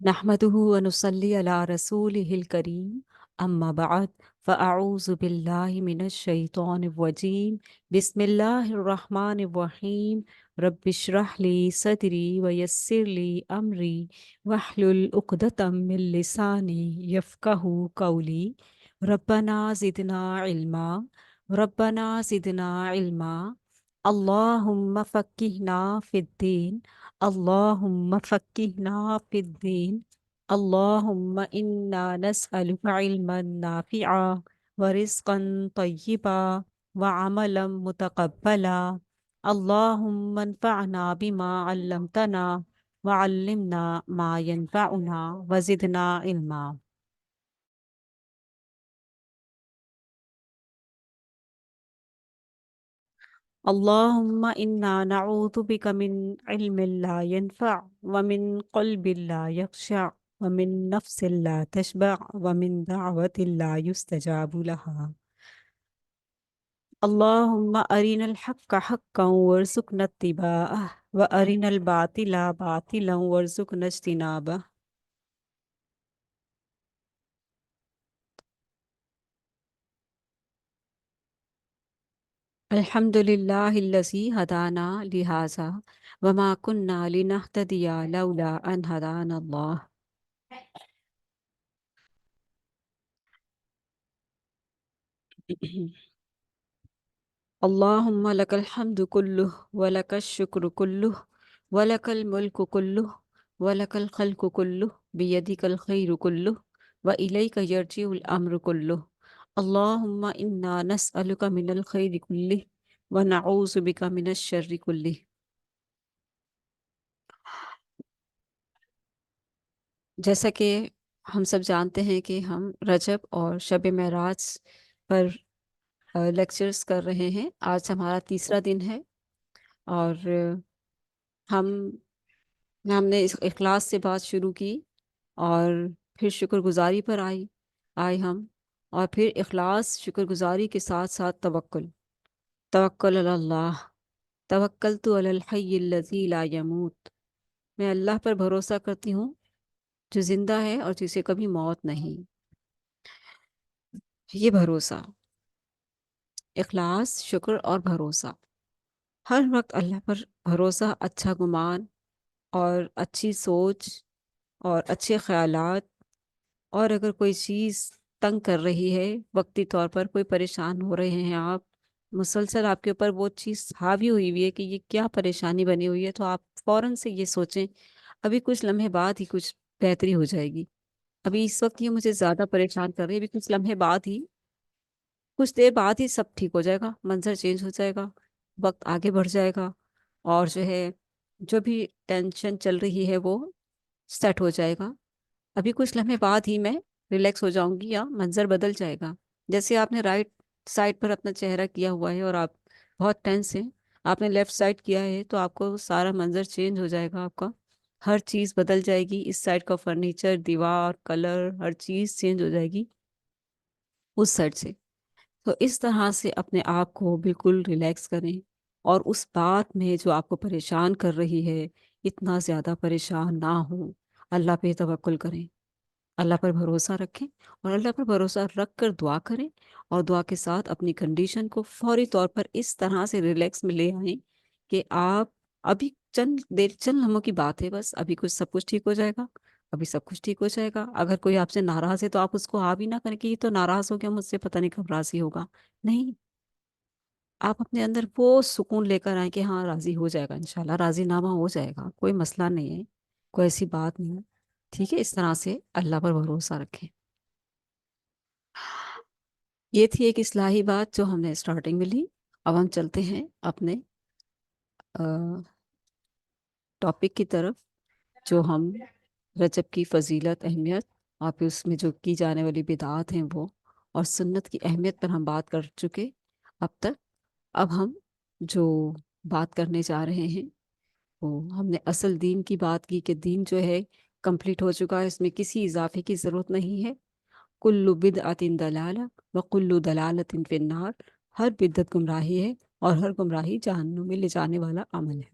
نحمده ونصلي على رسوله الكريم أما بعد فأعوذ بالله من الشيطان الرجيم بسم الله الرحمن الرحيم رب اشرح لي صدري ويسر لي أمري واحلل عقدة من لساني يفقهوا قولي ربنا زدنا علما ربنا زدنا علما اللهم فقهنا في الدين اللهم فقهنا في الدين اللهم إنا نسألك علما نافعا ورزقا طيبا وعملا متقبلا اللهم انفعنا بما علمتنا وعلمنا ما ينفعنا وزدنا علما. اللهم إنا نعوذ بك من علم لا ينفع ومن قلب لا يخشع ومن نفس لا تشبع ومن دعوة لا يستجاب لها. اللهم أرنا الحق حقا وارزقنا اتباعه وأرنا الباطل باطلا وارزقنا اجتنابه. الحمد لله الذي هدانا لهذا وما كنا لنهتدي لولا أن هدانا الله. اللهم لك الحمد كله ولك الشكر كله ولك الملك كله ولك الخلق كله بيدك الخير كله وإليك يرجع الأمر كله. اللهم إنا نسألك من الخير كله ونعوذ بك من الشر كله. جیسا کہ ہم سب جانتے ہیں کہ ہم رجب اور شب معراج پر لیکچرز کر رہے ہیں. آج ہمارا تیسرا دن ہے اور ہم نے اس اخلاص سے بات شروع کی اور پھر شکر گزاری پر آئے ہم، اور پھر اخلاص شکر گزاری کے ساتھ ساتھ توکل علی اللہ. توکلت علی الحی الذی لا یموت. میں اللہ پر بھروسہ کرتی ہوں جو زندہ ہے اور جسے کبھی موت نہیں. یہ بھروسہ، اخلاص، شکر اور بھروسہ، ہر وقت اللہ پر بھروسہ، اچھا گمان اور اچھی سوچ اور اچھے خیالات. اور اگر کوئی چیز تنگ کر رہی ہے، وقتی طور پر کوئی پریشان ہو رہے ہیں آپ، مسلسل آپ کے اوپر وہ چیز حاوی ہوئی ہے کہ یہ کیا پریشانی بنی ہوئی ہے، تو آپ فوراً سے یہ سوچیں ابھی کچھ لمحے بعد ہی کچھ بہتری ہو جائے گی. ابھی اس وقت یہ مجھے زیادہ پریشان کر رہی ہے، ابھی کچھ لمحے بعد ہی، کچھ دیر بعد ہی سب ٹھیک ہو جائے گا، منظر چینج ہو جائے گا، وقت آگے بڑھ جائے گا، اور جو ہے جو بھی ٹینشن چل رہی ہے وہ سیٹ ہو جائے گا. ابھی کچھ لمحے بعد ہی میں ریلیکس ہو جاؤں گی یا منظر بدل جائے گا. جیسے آپ نے رائٹ سائڈ پر اپنا چہرہ کیا ہوا ہے اور آپ بہت ٹینس ہیں، آپ نے لیفٹ سائڈ کیا ہے تو آپ کو سارا منظر چینج ہو جائے گا، آپ کا ہر چیز بدل جائے گی. اس سائڈ کا فرنیچر، دیوار، کلر، ہر چیز چینج ہو جائے گی اس سائڈ سے. تو اس طرح سے اپنے آپ کو بالکل ریلیکس کریں، اور اس بات میں جو آپ کو پریشان کر رہی ہے اتنا زیادہ پریشان نہ ہوں. اللہ پہ توکل کریں، اللہ پر بھروسہ رکھیں، اور اللہ پر بھروسہ رکھ کر دعا کریں، اور دعا کے ساتھ اپنی کنڈیشن کو فوری طور پر اس طرح سے ریلیکس میں لے آئیں کہ آپ ابھی چند لمحوں کی بات ہے، بس ابھی سب کچھ ٹھیک ہو جائے گا، ابھی سب کچھ ٹھیک ہو جائے گا. اگر کوئی آپ سے ناراض ہے تو آپ اس کو بھی نہ کریں کہ یہ تو ناراض ہو گیا مجھ سے، پتہ نہیں کب راضی ہوگا. نہیں، آپ اپنے اندر وہ سکون لے کر آئیں کہ ہاں راضی ہو جائے گا، انشاءاللہ راضی نامہ ہو جائے گا، کوئی مسئلہ نہیں ہے، کوئی ایسی بات نہیں ہے. ٹھیک ہے، اس طرح سے اللہ پر بھروسہ رکھیں. یہ تھی ایک اصلاحی بات جو ہم نے اسٹارٹنگ میں لی. اب ہم چلتے ہیں اپنے ٹاپک کی طرف، جو ہم رجب کی فضیلت، اہمیت، اور پھر اس میں جو کی جانے والی بدعات ہیں وہ، اور سنت کی اہمیت پر ہم بات کر چکے اب تک. اب ہم جو بات کرنے جا رہے ہیں وہ ہم نے اصل دین کی بات کی کہ دین جو ہے کمپلیٹ ہو چکا ہے، اس میں کسی اضافے کی ضرورت نہیں ہے. کل بدعت دلالہ وکل دلالت فی النار. ہر بدعت گمراہی ہے اور ہر گمراہی جہنم میں لے جانے والا عمل ہے.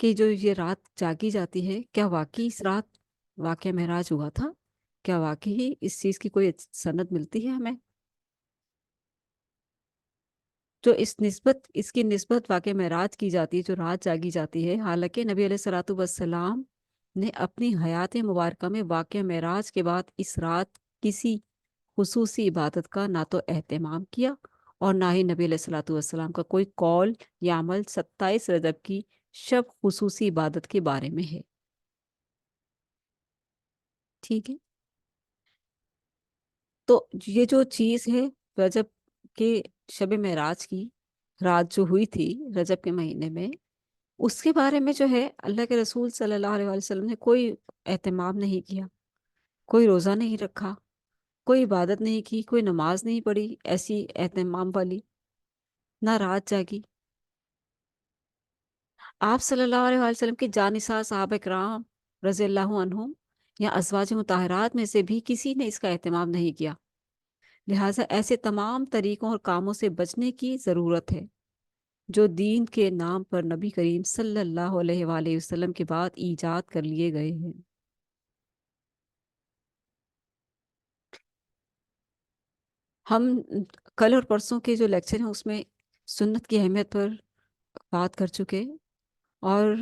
کہ جو یہ رات جاگی جاتی ہے، کیا واقعی اس رات واقعہ معراج ہوا تھا؟ کیا واقعی اس چیز کی کوئی سند ملتی ہے ہمیں جو اس کی نسبت واقعہ معراج کی جاتی ہے، جو رات جاگی جاتی ہے؟ حالانکہ نبی علیہ الصلوۃ والسلام نے اپنی حیات مبارکہ میں واقعہ معراج کے بعد اس رات کسی خصوصی عبادت کا نہ تو اہتمام کیا، اور نہ ہی نبی علیہ الصلوۃ والسلام کا کوئی قول یا عمل 27 رجب کی شب خصوصی عبادت کے بارے میں ہے۔ ٹھیک ہے، تو یہ جو چیز ہے رجب کے شب معراج کی رات جو ہوئی تھی رجب کے مہینے میں، اس کے بارے میں جو ہے اللہ کے رسول صلی اللہ علیہ وآلہ وسلم نے کوئی اہتمام نہیں کیا، کوئی روزہ نہیں رکھا، کوئی عبادت نہیں کی، کوئی نماز نہیں پڑھی ایسی اہتمام والی، نہ رات جاگی۔ آپ صلی اللہ علیہ وآلہ وسلم کے جانثار صحابہ کرام رضی اللہ عنہم یا ازواج مطہرات میں سے بھی کسی نے اس کا اہتمام نہیں کیا۔ لہٰذا ایسے تمام طریقوں اور کاموں سے بچنے کی ضرورت ہے جو دین کے نام پر نبی کریم صلی اللہ علیہ وآلہ وسلم کے بعد ایجاد کر لیے گئے ہیں۔ ہم کل اور پرسوں کے جو لیکچر ہیں اس میں سنت کی اہمیت پر بات کر چکے، اور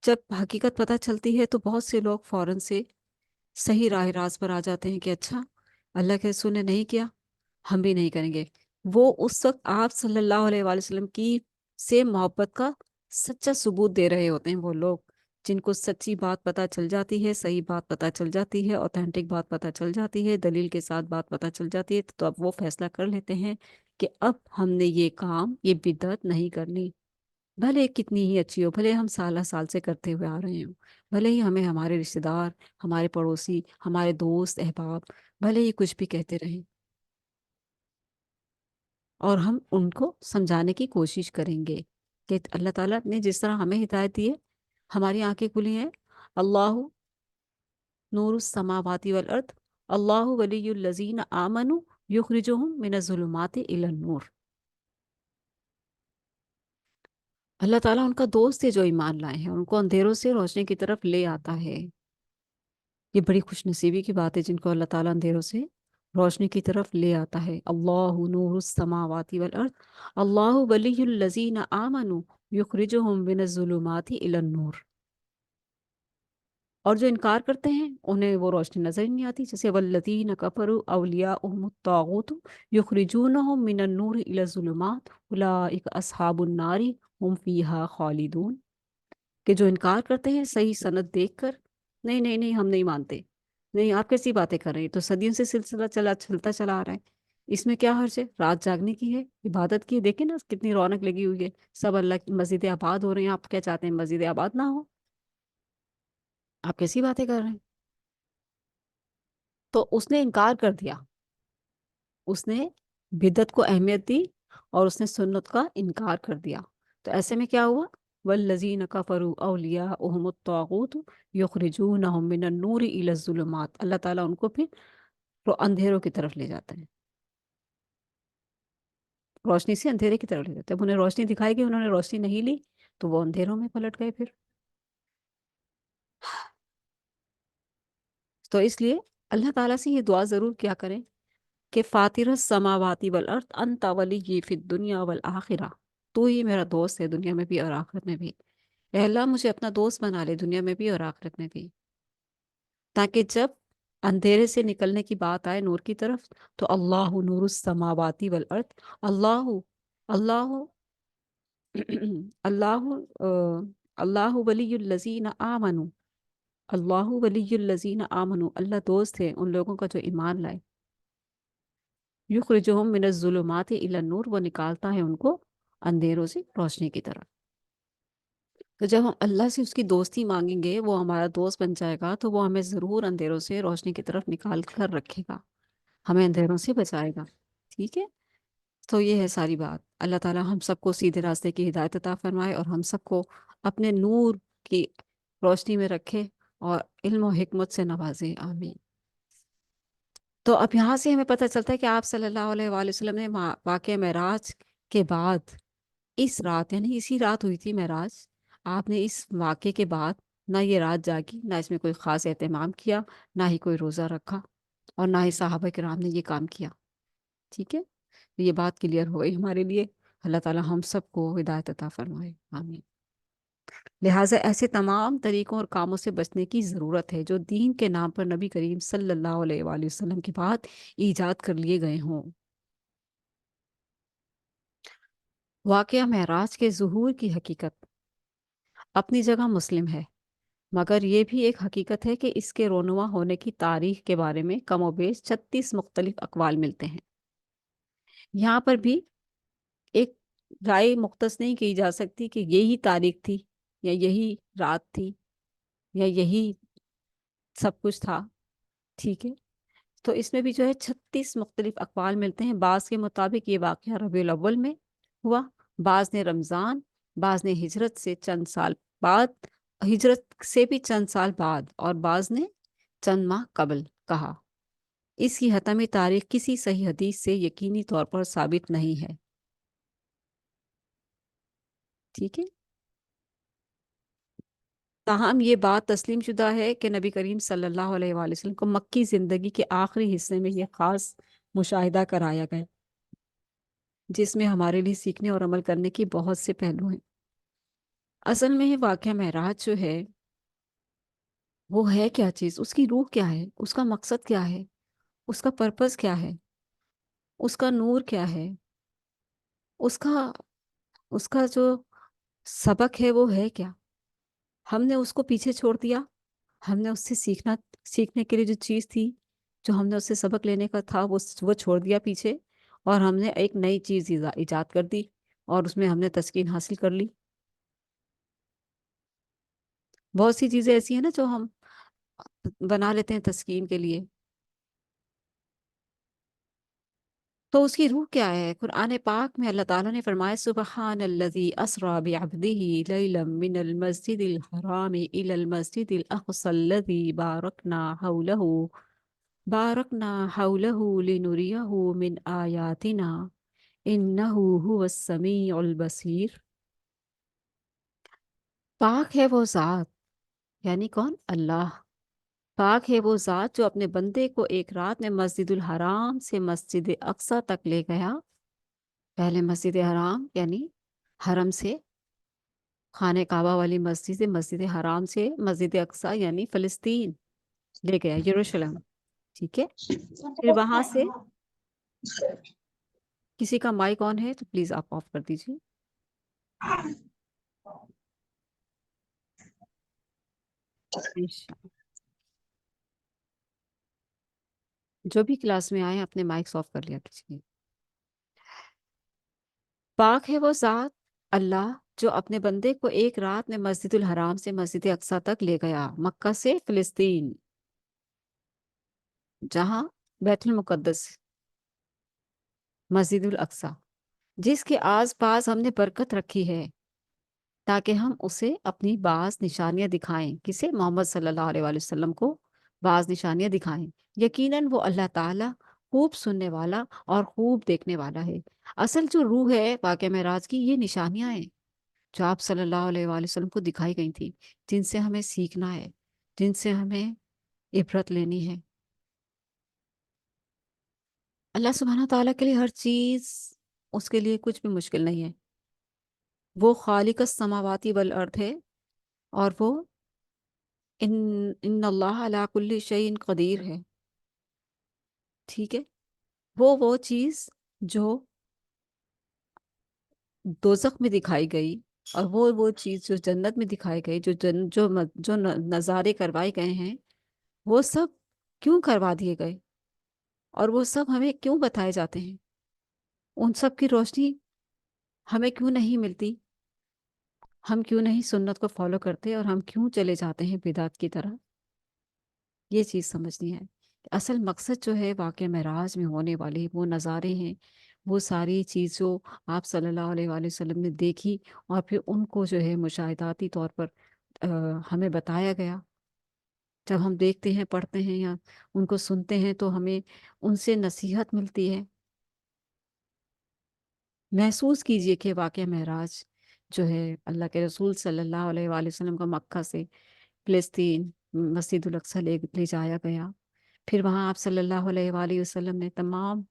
جب حقیقت پتہ چلتی ہے تو بہت سے لوگ فوراً سے صحیح راہ راست پر آ جاتے ہیں کہ اچھا اللہ کے رسول نے نہیں کیا، ہم بھی نہیں کریں گے۔ وہ اس وقت آپ صلی اللہ علیہ وآلہ وسلم کی سے محبت کا سچا ثبوت دے رہے ہوتے ہیں، وہ لوگ جن کو سچی بات پتہ چل جاتی ہے، صحیح بات پتہ چل جاتی ہے، اوتھینٹک بات پتہ چل جاتی ہے، دلیل کے ساتھ بات پتہ چل جاتی ہے، تو اب وہ فیصلہ کر لیتے ہیں کہ اب ہم نے یہ کام، یہ بدعت نہیں کرنی، بھلے کتنی ہی اچھی ہو، بھلے ہم سالہ سال سے کرتے ہوئے آ رہے ہوں، بھلے ہی ہمیں ہمارے رشتہ دار، ہمارے پڑوسی، ہمارے دوست احباب بھلے ہی کچھ بھی کہتے رہیں، اور ہم ان کو سمجھانے کی کوشش کریں گے کہ اللہ تعالیٰ نے جس طرح ہمیں ہدایت دی ہے، ہماری آنکھیں کھلی ہیں۔ اللہ نور السماوات والارض، اللہ ولی الذین آمنوا یخرجہم من الظلمات الی النور۔ اللہ تعالیٰ ان کا دوست ہے جو ایمان لائے ہیں، ان کو اندھیروں سے روشنی کی طرف لے آتا ہے۔ یہ بڑی خوش نصیبی کی بات ہے جن کو اللہ تعالیٰ اندھیروں سے روشنی کی طرف لے آتا ہے۔ اللہ نور السماوات والارض، اللہ ولی الذین آمنوا یخرجہم من الظلمات الی النور۔ اور جو انکار کرتے ہیں انہیں وہ روشنی نظر ہی نہیں آتی، جیسے والذین کفروا اولیاؤہم الطاغوت یخرجونہم من النور الی الظلمات اولئک اصحاب النار ہم فیہا خالدون، کہ جو انکار کرتے ہیں صحیح سند دیکھ کر، نہیں نہیں نہیں ہم نہیں مانتے، نہیں آپ کیسی باتیں کر رہے ہیں، تو صدیوں سے سلسلہ چلتا چلا آ رہا ہے، اس میں کیا حرج ہے؟ رات جاگنے کی ہے، عبادت کی ہے، دیکھیں نا کتنی رونق لگی ہوئی ہے، سب اللہ کی مسجدیں آباد ہو رہے ہیں، آپ کیا چاہتے ہیں مسجدیں آباد نہ ہو؟ آپ کیسی باتیں کر رہے ہیں؟ تو اس نے انکار کر دیا، اس نے بدعت کو اہمیت دی اور اس نے سنت کا انکار کر دیا، تو ایسے میں کیا ہوا؟ والذین کفروا اولیاؤہم الطاغوت یخرجونہم من النور الی الظلمات، اللہ تعالیٰ ان کو پھر اندھیروں کی طرف لے جاتے ہیں، روشنی سے اندھیرے کی طرف لے جاتے ہیں۔ اب انہیں روشنی دکھائی گئی، انہوں نے روشنی نہیں لی تو وہ اندھیروں میں پلٹ گئے پھر۔ تو اس لیے اللہ تعالیٰ سے یہ دعا ضرور کیا کریں کہ فاطر السماوات والارض انت ولی فی الدنیا والآخرہ، تو ہی میرا دوست ہے دنیا میں بھی اور آخرت میں بھی، اے اللہ مجھے اپنا دوست بنا لے دنیا میں بھی اور آخرت میں بھی، تاکہ جب اندھیرے سے نکلنے کی بات آئے نور کی طرف تو اللہ نور السماوات والارض، اللہ اللہ اللہ اللہ ولی الذین آمنوا، اللہ ولی الذین آمنوا، اللہ دوست ہے ان لوگوں کا جو ایمان لائے، یخرجہم من الظلمات الی النور، وہ نکالتا ہے ان کو اندھیروں سے روشنی کی طرف۔ تو جب ہم اللہ سے اس کی دوستی مانگیں گے، وہ ہمارا دوست بن جائے گا، تو وہ ہمیں ضرور اندھیروں سے روشنی کی طرف نکال کر رکھے گا، ہمیں اندھیروں سے بچائے گا۔ ٹھیک ہے، تو یہ ہے ساری بات۔ اللہ تعالی ہم سب کو سیدھے راستے کی ہدایت عطا فرمائے اور ہم سب کو اپنے نور کی روشنی میں رکھے اور علم و حکمت سے نوازے، آمین۔ تو اب یہاں سے ہمیں پتہ چلتا ہے کہ آپ صلی اللہ علیہ وآلہ وسلم نے واقعہ معراج کے بعد اس رات، یعنی اسی رات ہوئی تھی معراج، آپ نے اس واقعے کے بعد نہ یہ رات جاگی، نہ اس میں کوئی خاص اہتمام کیا، نہ ہی کوئی روزہ رکھا، اور نہ ہی صحابہ کرام نے یہ کام کیا. ٹھیک ہے، تو یہ بات کلیئر ہو گئی ہمارے لیے. اللہ تعالی ہم سب کو ہدایت عطا فرمائے، آمین. لہٰذا ایسے تمام طریقوں اور کاموں سے بچنے کی ضرورت ہے جو دین کے نام پر نبی کریم صلی اللہ علیہ وآلہ وسلم کے بعد ایجاد کر لیے گئے ہوں. واقعہ معراج کے ظہور کی حقیقت اپنی جگہ مسلم ہے، مگر یہ بھی ایک حقیقت ہے کہ اس کے رونما ہونے کی تاریخ کے بارے میں کم و بیش 36 مختلف اقوال ملتے ہیں. یہاں پر بھی ایک رائے مختص نہیں کی جا سکتی کہ یہی تاریخ تھی، یا یہی رات تھی، یا یہی سب کچھ تھا. ٹھیک ہے، تو اس میں بھی جو ہے 36 مختلف اقوال ملتے ہیں. بعض کے مطابق یہ واقعہ ربیع الاول میں ہوا، بعض نے رمضان، بعض نے ہجرت سے چند سال بعد، ہجرت سے بھی چند سال بعد، اور بعض نے چند ماہ قبل کہا. اس کی حتمی تاریخ کسی صحیح حدیث سے یقینی طور پر ثابت نہیں ہے. ٹھیک ہے، تاہم یہ بات تسلیم شدہ ہے کہ نبی کریم صلی اللہ علیہ وآلہ وسلم کو مکی زندگی کے آخری حصے میں یہ خاص مشاہدہ کرایا گیا، جس میں ہمارے لیے سیکھنے اور عمل کرنے کی بہت سے پہلو ہیں. اصل میں یہ واقعہ معراج جو ہے وہ ہے کیا چیز، اس کی روح کیا ہے، اس کا مقصد کیا ہے، اس کا پرپس کیا ہے، اس کا نور کیا ہے، اس کا اس کا جو سبق ہے وہ ہے کیا. ہم نے اس کو پیچھے چھوڑ دیا. ہم نے اس سے سیکھنے کے لیے جو چیز تھی، جو ہم نے اس سے سبق لینے کا تھا، وہ چھوڑ دیا پیچھے، اور ہم نے ایک نئی چیز ایجاد کر دی، اور اس میں ہم نے تسکین حاصل کر لی. بہت سی چیزیں ایسی ہیں نا جو ہم بنا لیتے ہیں تسکین کے لیے. تو اس کی روح کیا ہے؟ قرآن پاک میں اللہ تعالیٰ نے فرمایا سبحان الذی اسریٰ بعبدہ لیلا من المسجد الحرام الی المسجد الاقصی الذی بارکنا حولہ لنریہ من آیاتنا انہ هو السمیع البصیر. پاک ہے وہ ذات، یعنی کون؟ اللہ. پاک ہے وہ ذات جو اپنے بندے کو ایک رات میں مسجد الحرام سے مسجد اقصی تک لے گیا. پہلے مسجد حرام یعنی حرم سے، خانہ کعبہ والی مسجد سے، مسجد حرام سے مسجد اقصی یعنی فلسطین لے گیا، یروشلم. ٹھیک ہے، پھر وہاں سے کسی کا مائک آن ہے تو پلیز آپ آف کر دیجیے. جو بھی کلاس میں آئے اپنے مائک آف کر لیا کیجیے. پاک ہے وہ ذات اللہ جو اپنے بندے کو ایک رات میں مسجد الحرام سے مسجد اقصی تک لے گیا، مکہ سے فلسطین، جہاں بیت المقدس، مسجد الاقصی، جس کے آس پاس ہم نے برکت رکھی ہے تاکہ ہم اسے اپنی بعض نشانیاں دکھائیں. کسے؟ محمد صلی اللہ علیہ وآلہ وسلم کو بعض نشانیاں دکھائیں. یقیناً وہ اللہ تعالیٰ خوب سننے والا اور خوب دیکھنے والا ہے. اصل جو روح ہے واقعہ معراج کی، یہ نشانیاں ہیں جو آپ صلی اللہ علیہ وآلہ وسلم کو دکھائی گئی تھی، جن سے ہمیں سیکھنا ہے، جن سے ہمیں عبرت لینی ہے. اللہ سبحانہ تعالیٰ کے لیے ہر چیز، اس کے لیے کچھ بھی مشکل نہیں ہے. وہ خالق السماوات والارض ہے، اور وہ ان اللہ علی کل شیء قدیر ہے. ٹھیک ہے، وہ چیز جو دوزخ میں دکھائی گئی، اور وہ چیز جو جنت میں دکھائی گئی، جو نظارے کروائے گئے ہیں، وہ سب کیوں کروا دیے گئے، اور وہ سب ہمیں کیوں بتائے جاتے ہیں؟ ان سب کی روشنی ہمیں کیوں نہیں ملتی؟ ہم کیوں نہیں سنت کو فالو کرتے، اور ہم کیوں چلے جاتے ہیں بدعت کی طرح؟ یہ چیز سمجھنی ہے. اصل مقصد جو ہے واقعہ معراج میں ہونے والے وہ نظارے ہیں، وہ ساری چیز جو آپ صلی اللہ علیہ وآلہ وسلم نے دیکھی، اور پھر ان کو جو ہے مشاہداتی طور پر ہمیں بتایا گیا. جب ہم دیکھتے ہیں، پڑھتے ہیں، یا ان کو سنتے ہیں، تو ہمیں ان سے نصیحت ملتی ہے. محسوس کیجئے کہ واقعہ معراج جو ہے اللہ کے رسول صلی اللہ علیہ وآلہ وسلم کا مکہ سے فلسطین مسجد الاقصی لے جایا گیا. پھر وہاں آپ صلی اللہ علیہ وآلہ وسلم نے تمام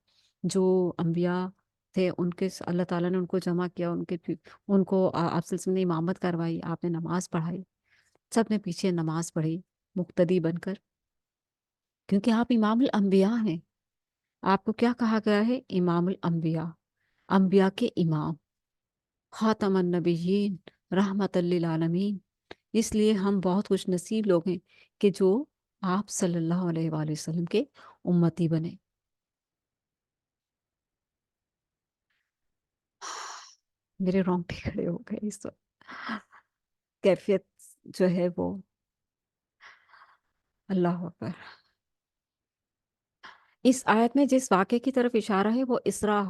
جو انبیاء تھے ان کے اللہ تعالیٰ نے ان کو جمع کیا، ان کو آپ صلی اللہ علیہ وسلم نے امامت کروائی، آپ نے نماز پڑھائی، سب نے پیچھے نماز پڑھی مقتدی بن کر، کیونکہ آپ امام الانبیاء ہیں. آپ کو کیا کہا گیا ہے؟ امام الانبیاء، انبیاء کے امام، خاتم النبیین، رحمت للعالمین. اس لیے ہم بہت خوش نصیب لوگ ہیں کہ جو آپ صلی اللہ علیہ وآلہ وسلم کے امتی بنے. میرے رونگٹے کھڑے ہو گئے اس وقت. کیفیت جو ہے وہ اللہ اکبر. اس آیت میں جس واقعے کی طرف اشارہ ہے وہ اسراء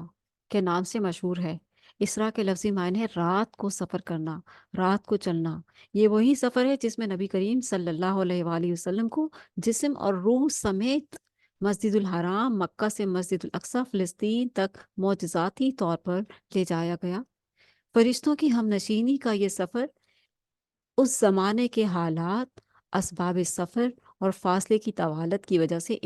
کے نام سے مشہور ہے. اسراء کے لفظی معنی ہے رات کو سفر کرنا، رات کو چلنا. یہ وہی سفر ہے جس میں نبی کریم صلی اللہ علیہ وآلہ وسلم کو جسم اور روح سمیت مسجد الحرام مکہ سے مسجد الاقصی فلسطین تک معجزاتی طور پر لے جایا گیا. فرشتوں کی ہم نشینی کا یہ سفر اس زمانے کے حالات، اسباب سفر اور فاصلے کی طوالت کی وجہ سے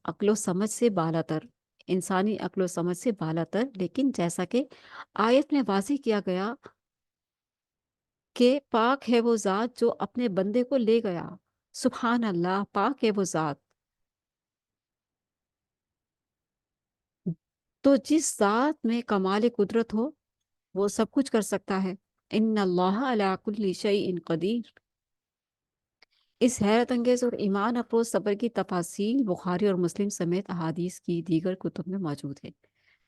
عقل و سمجھ سے بالا تر، انسانی عقل و سمجھ سے بالا تر، لیکن جیسا کہ آیت میں واضح کیا گیا کہ پاک ہے وہ ذات جو اپنے بندے کو لے گیا. سبحان اللہ، پاک ہے وہ ذات. تو جس ذات میں کمال قدرت ہو وہ سب کچھ کر سکتا ہے. ان اللہ علی کل شیء قدیر. اس حیرت انگیز اور ایمان افروز صبر کی تفاصیل بخاری اور مسلم سمیت احادیث کی دیگر کتب میں موجود ہے.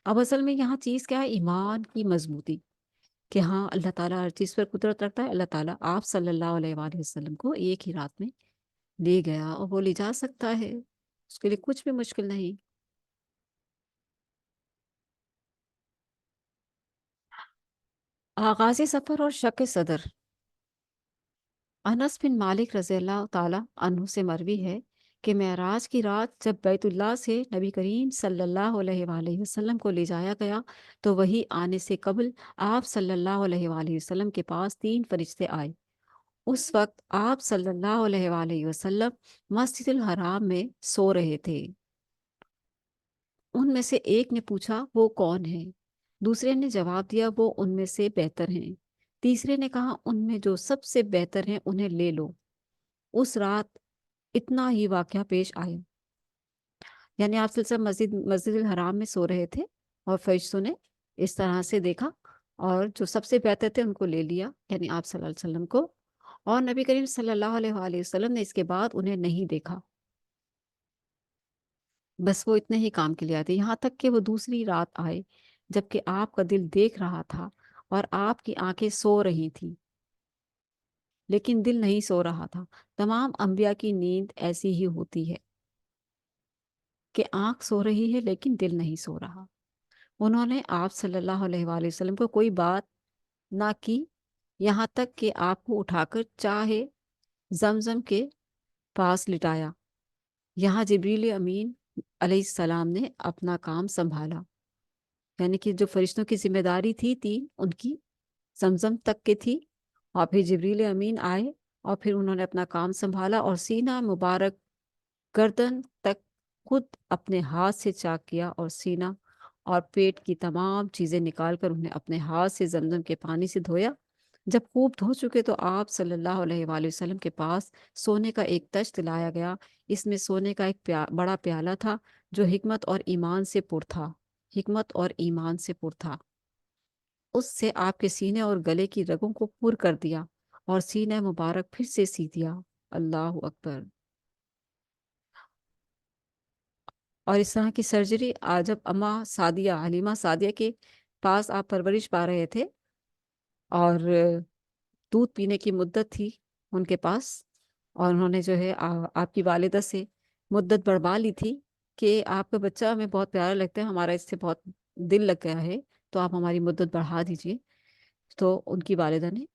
اب اصل میں یہاں چیز کیا ہے؟ ایمان کی مضبوطی، کہ ہاں اللہ تعالیٰ ہر چیز پر قدرت رکھتا ہے. اللہ تعالیٰ آپ صلی اللہ علیہ وآلہ وسلم کو ایک ہی رات میں لے گیا اور وہ لے جا سکتا ہے، اس کے لیے کچھ بھی مشکل نہیں. آغاز سفر اور شق صدر. انس بن مالک رضی اللہ تعالیٰ عنہ سے مروی ہے کہ معراج کی رات جب بیت اللہ سے نبی کریم صلی اللہ علیہ وآلہ وسلم کو لے جایا گیا تو وہی آنے سے قبل آپ صلی اللہ علیہ وآلہ وسلم کے پاس 3 فرشتے آئے. اس وقت آپ صلی اللہ علیہ وآلہ وسلم مسجد الحرام میں سو رہے تھے. ان میں سے ایک نے پوچھا وہ کون ہے؟ دوسرے نے جواب دیا وہ ان میں سے بہتر ہیں. تیسرے نے کہا ان میں جو سب سے بہتر ہیں انہیں لے لو. اس رات اتنا ہی واقعہ پیش آیا، یعنی آپ سلسلہ مسجد الحرام میں سو رہے تھے اور فرشتوں نے اس طرح سے دیکھا اور جو سب سے بہتر تھے ان کو لے لیا، یعنی آپ صلی اللہ علیہ وسلم کو. اور نبی کریم صلی اللہ علیہ وآلہ وسلم نے اس کے بعد انہیں نہیں دیکھا. بس وہ اتنے ہی کام کے لیے آتے، یہاں تک کہ وہ دوسری رات آئے جبکہ آپ کا دل دیکھ رہا تھا اور آپ کی آنکھیں سو رہی تھیں لیکن دل نہیں سو رہا تھا. تمام انبیاء کی نیند ایسی ہی ہوتی ہے کہ آنکھ سو رہی ہے لیکن دل نہیں سو رہا. انہوں نے آپ صلی اللہ علیہ وآلہ وسلم کو کوئی بات نہ کی یہاں تک کہ آپ کو اٹھا کر چاہے زمزم کے پاس لٹایا. یہاں جبریل امین علیہ السلام نے اپنا کام سنبھالا، یعنی کہ جو فرشتوں کی ذمہ داری تھی 3 ان کی زمزم تک کے تھی، اور پھر جبریل امین آئے اور پھر انہوں نے اپنا کام سنبھالا اور سینہ مبارک گردن تک خود اپنے ہاتھ سے چاک کیا اور سینہ اور پیٹ کی تمام چیزیں نکال کر انہیں اپنے ہاتھ سے زمزم کے پانی سے دھویا. جب خوب دھو چکے تو آپ صلی اللہ علیہ وآلہ وسلم کے پاس سونے کا ایک تشت لایا گیا. اس میں سونے کا ایک بڑا پیالہ تھا جو حکمت اور ایمان سے پر تھا، حکمت اور ایمان سے پر تھا. اس سے آپ کے سینے اور گلے کی رگوں کو پر کر دیا اور سینہ مبارک پھر سے سی دیا. اللہ اکبر. اور اس طرح کی سرجری جب اماں سعدیہ، حلیمہ سعدیہ کے پاس آپ پرورش پا رہے تھے اور دودھ پینے کی مدت تھی ان کے پاس، اور انہوں نے جو ہے آپ کی والدہ سے مدت بڑھوا لی تھی کہ آپ کا بچہ ہمیں بہت پیارا لگتا ہے، ہمارا اس سے بہت دل لگ گیا ہے تو آپ ہماری مدت بڑھا دیجئے. تو ان کی والدہ نے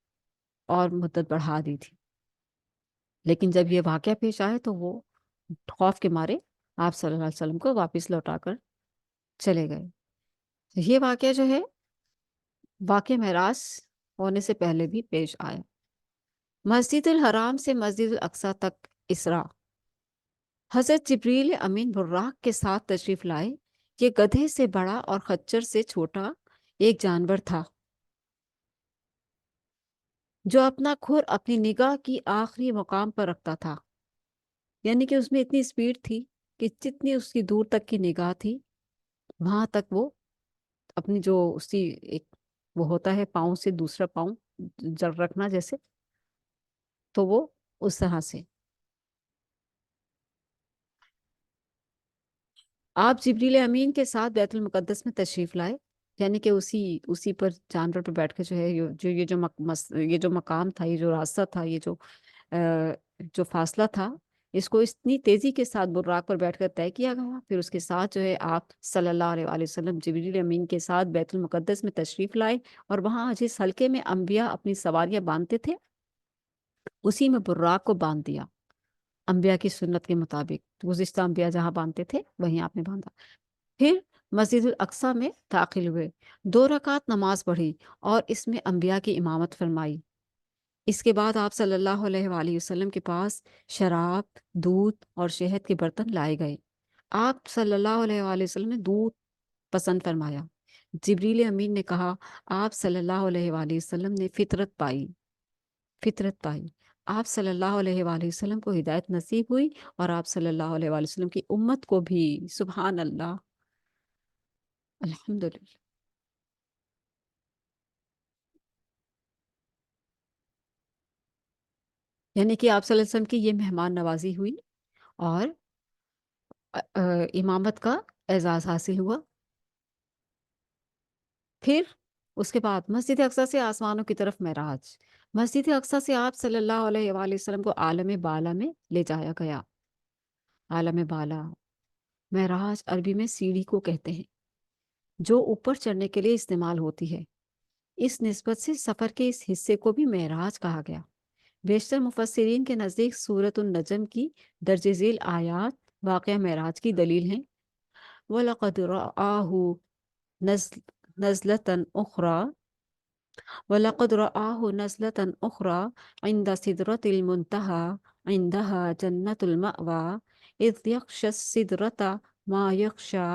اور مدت بڑھا دی تھی، لیکن جب یہ واقعہ پیش آئے تو وہ خوف کے مارے آپ صلی اللہ علیہ وسلم کو واپس لوٹا کر چلے گئے. یہ واقعہ جو ہے واقع معراج ہونے سے پہلے بھی پیش آیا۔ مسجد الحرام سے مسجد الاقصی تک اسرا، حضرت جبریل امین براق کے ساتھ تشریف لائے۔ یہ گدھے سے بڑا اور خچر سے چھوٹا ایک جانور تھا جو اپنا کھر اپنی نگاہ کی آخری مقام پر رکھتا تھا، یعنی کہ اس میں اتنی سپیڈ تھی کہ جتنی اس کی دور تک کی نگاہ تھی وہاں تک وہ اپنی جو اس کی ایک وہ ہوتا ہے پاؤں سے دوسرا پاؤں جڑ رکھنا جیسے، تو وہ اس طرح سے آپ جبریل امین کے ساتھ بیت المقدس میں تشریف لائے، یعنی کہ اسی پر جانور پر بیٹھ کے جو ہے یہ جو مقام تھا، یہ جو راستہ تھا، یہ جو فاصلہ تھا، اس کو اتنی تیزی کے ساتھ براق پر بیٹھ کر طے کیا گیا۔ پھر اس کے ساتھ جو ہے آپ صلی اللہ علیہ وآلہ وسلم جبریل امین کے ساتھ بیت المقدس میں تشریف لائے، اور وہاں جس حلقے میں انبیاء اپنی سواریاں باندھتے تھے اسی میں براق کو باندھ دیا، انبیاء کی سنت کے مطابق گزشتہ انبیاء جہاں باندھتے تھے وہیں آپ نے باندھا۔ پھر مسجد الاقصی میں داخل ہوئے، 2 رکعت نماز پڑھی اور اس میں انبیاء کی امامت فرمائی۔ اس کے بعد آپ صلی اللہ علیہ وآلہ وسلم کے پاس شراب، دودھ اور شہد کے برتن لائے گئے۔ آپ صلی اللہ علیہ وآلہ وسلم نے دودھ پسند فرمایا۔ جبریل امین نے کہا، آپ صلی اللہ علیہ وآلہ وسلم نے فطرت پائی۔ آپ صلی اللہ علیہ وآلہ وسلم کو ہدایت نصیب ہوئی، اور آپ صلی اللہ علیہ وآلہ وسلم کی امت کو بھی۔ سبحان اللہ، الحمدللہ۔ یعنی کہ آپ صلی اللہ علیہ وسلم کی یہ مہمان نوازی ہوئی اور امامت کا اعزاز حاصل ہوا۔ پھر اس کے بعد مسجد اقصی سے آسمانوں کی طرف معراج۔ مسجد اقصی سے آپ صلی اللہ علیہ وآلہ وسلم کو عالم بالا میں لے جایا گیا۔ عالم بالا، معراج عربی میں سیڑھی کو کہتے ہیں جو اوپر چڑھنے کے لیے استعمال ہوتی ہے۔ اس نسبت سے سفر کے اس حصے کو بھی معراج کہا گیا۔ بیشتر مفسرین کے نزدیک سورۃ النجم کی درج ذیل آیات واقعہ معراج کی دلیل ہیں۔ وَلَقَدْ رَآهُ نَزْلَةً أُخْرَى وَلَقَدْ رَآهُ نَزْلَةً أُخْرَى عِنْدَ سِدْرَةِ الْمُنْتَهَى عِنْدَهَا جَنَّةُ الْمَأْوَى إِذْ يَغْشَى السِّدْرَةَ مَا يَغْشَى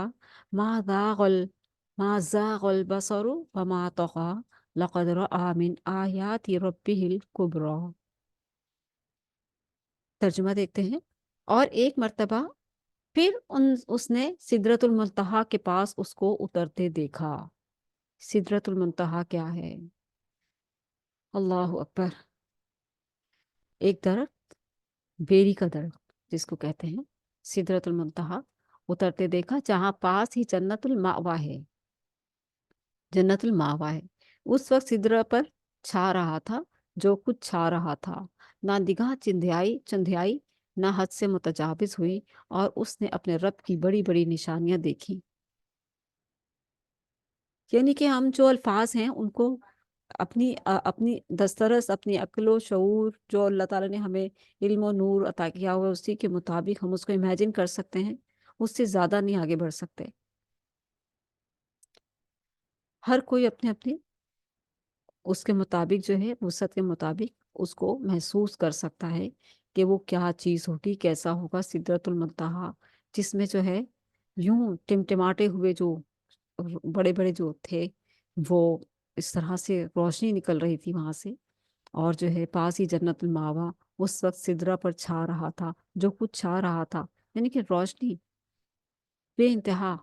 مَا زَاغَ الْبَصَرُ وَمَا طَغَى لَقَدْ رَآَى مِنْ آيَاتِ رَبِّهِ الْكُبْرَى۔ ترجمہ دیکھتے ہیں۔ اور ایک مرتبہ پھر اس نے سدرۃ المنتہا کے پاس اس کو اترتے دیکھا۔ سدرۃ المنتہا کیا ہے؟ اللہ اکبر! ایک درخت، بیری کا درخت جس کو کہتے ہیں سدرۃ المنتہا، اترتے دیکھا جہاں پاس ہی جنت المأوا ہے۔ جنت المأوا ہے۔ اس وقت سدرہ پر چھا رہا تھا جو کچھ چھا رہا تھا، نہ نگاہ چندھیائی نہ حد سے متجاوز ہوئی، اور اس نے اپنے رب کی بڑی بڑی نشانیاں دیکھی۔ یعنی کہ ہم جو الفاظ ہیں ان کو اپنی دسترس، اپنی عقل و شعور جو اللہ تعالیٰ نے ہمیں علم و نور عطا کیا ہوا ہے اسی کے مطابق ہم اس کو امیجن کر سکتے ہیں، اس سے زیادہ نہیں آگے بڑھ سکتے۔ ہر کوئی اپنے اپنی اس کے مطابق جو ہے وسعت کے مطابق اس کو محسوس کر سکتا ہے کہ وہ کیا چیز ہوگی، کیسا ہوگا سدرۃ المنتہا، جس میں جو ہے یوں ٹمٹماتے ہوئے جو بڑے بڑے جو تھے وہ اس طرح سے روشنی نکل رہی تھی وہاں سے، اور جو ہے پاس ہی جنت الماوا اس وقت سدرہ پر چھا رہا تھا جو کچھ چھا رہا تھا، یعنی کہ روشنی بے انتہا،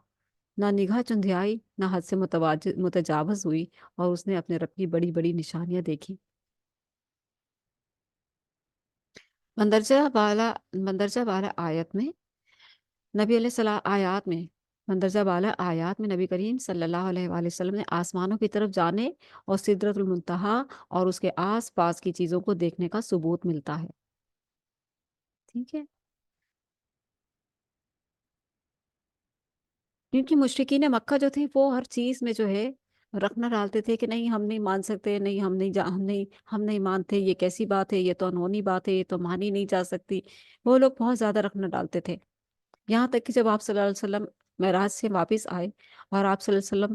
نہ نگاہ چندھیائی نہ حد سے متجاوز ہوئی، اور اس نے اپنے رب کی بڑی بڑی نشانیاں دیکھی۔ مندرجہ بالا آیت میں نبی علیہ السلام آیات میں مندرجہ بالا آیات میں نبی کریم صلی اللہ علیہ وآلہ وسلم نے آسمانوں کی طرف جانے اور سدرۃ المنتہا اور اس کے آس پاس کی چیزوں کو دیکھنے کا ثبوت ملتا ہے۔ ٹھیک ہے، کیونکہ مشرکین مکہ جو تھے وہ ہر چیز میں جو ہے رکھنا ڈالتے تھے کہ نہیں ہم نہیں مان سکتے، نہیں ہم نہیں مانتے، یہ کیسی بات ہے، یہ تو انہونی بات ہے، یہ تو مانی نہیں جا سکتی۔ وہ لوگ بہت زیادہ رکھنا ڈالتے تھے، یہاں تک کہ جب آپ صلی اللہ علیہ وسلم معراج سے واپس آئے اور آپ صلی اللہ علیہ وسلم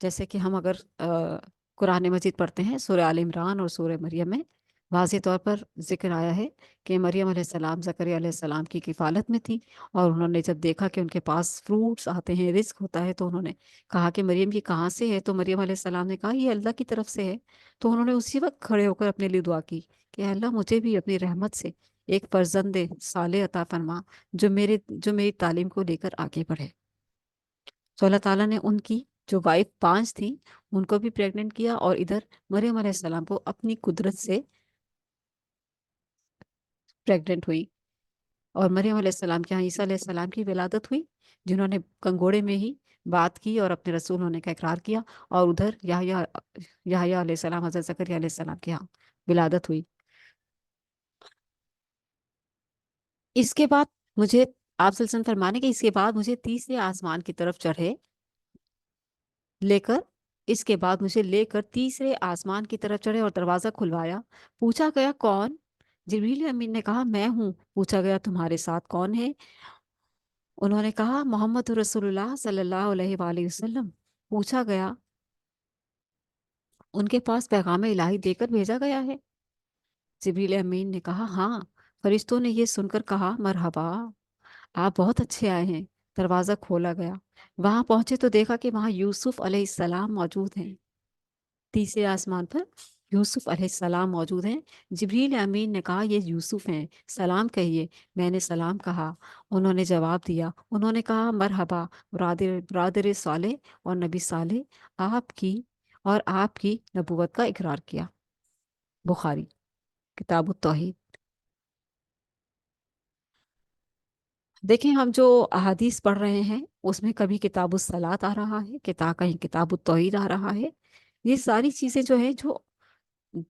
جیسے کہ ہم اگر قرآن مجید پڑھتے ہیں، سورہ آل عمران اور سورہ مریم میں واضح طور پر ذکر آیا ہے کہ مریم علیہ السلام زکریا علیہ السلام کی کفالت میں تھی، اور انہوں نے جب دیکھا کہ ان کے پاس فروٹس آتے ہیں، رزق ہوتا ہے، تو انہوں نے کہا کہ مریم یہ کہاں سے ہے؟ تو مریم علیہ السلام نے کہا یہ اللہ کی طرف سے ہے۔ تو انہوں نے اسی وقت کھڑے ہو کر اپنے لیے دعا کی کہ اے اللہ مجھے بھی اپنی رحمت سے ایک فرزند صالح عطا فرما، جو میری تعلیم کو لے کر آگے بڑھے۔ تو اللہ تعالیٰ نے ان کی جو وائف 5 تھی ان کو بھی پریگننٹ کیا، اور ادھر مریم علیہ السلام کو اپنی قدرت سے پریگننٹ ہوئی، اور مریم علیہ السلام کے یہاں عیسیٰ علیہ السلام کی ولادت ہوئی، جنہوں نے کنگوڑے میں ہی بات کی اور اپنے رسول ہونے کا اقرار کیا، اور ادھر یحییٰ علیہ السلام، حضرت زکریا علیہ السلام کے یہاں ولادت ہوئی۔ اس کے بعد مجھے آپ صلی اللہ علیہ وسلم فرمانے کہ اس کے بعد مجھے تیسرے آسمان کی طرف چڑھے لے کر اس کے بعد مجھے لے کر تیسرے آسمان کی طرف چڑھے اور دروازہ کھلوایا۔ پوچھا گیا کون؟ جبریل امین نے کہا میں ہوں۔ پوچھا گیا تمہارے ساتھ کون ہے؟ انہوں نے کہا محمد رسول اللہ صلی اللہ علیہ وآلہ وسلم۔ پوچھا گیا ان کے پاس پیغام الہی دے کر بھیجا گیا ہے؟ جبریل امین نے کہا ہاں۔ فرشتوں نے یہ سن کر کہا مرحبا، آپ بہت اچھے آئے ہیں۔ دروازہ کھولا گیا، وہاں پہنچے تو دیکھا کہ وہاں یوسف علیہ السلام موجود ہیں۔ تیسرے آسمان پر یوسف علیہ السلام موجود ہیں۔ جبریل امین نے کہا یہ یوسف ہیں، سلام کہیے۔ میں نے سلام کہا، انہوں نے جواب دیا۔ انہوں نے کہا مرحبا برادر صالح اور نبی صالح، آپ کی نبوت کا اقرار کیا۔ بخاری کتاب التوحید۔ دیکھیں ہم جو احادیث پڑھ رہے ہیں اس میں کبھی کتاب الصلاۃ آ رہا ہے، کہیں کتاب التوحید آ رہا ہے۔ یہ ساری چیزیں جو ہیں، جو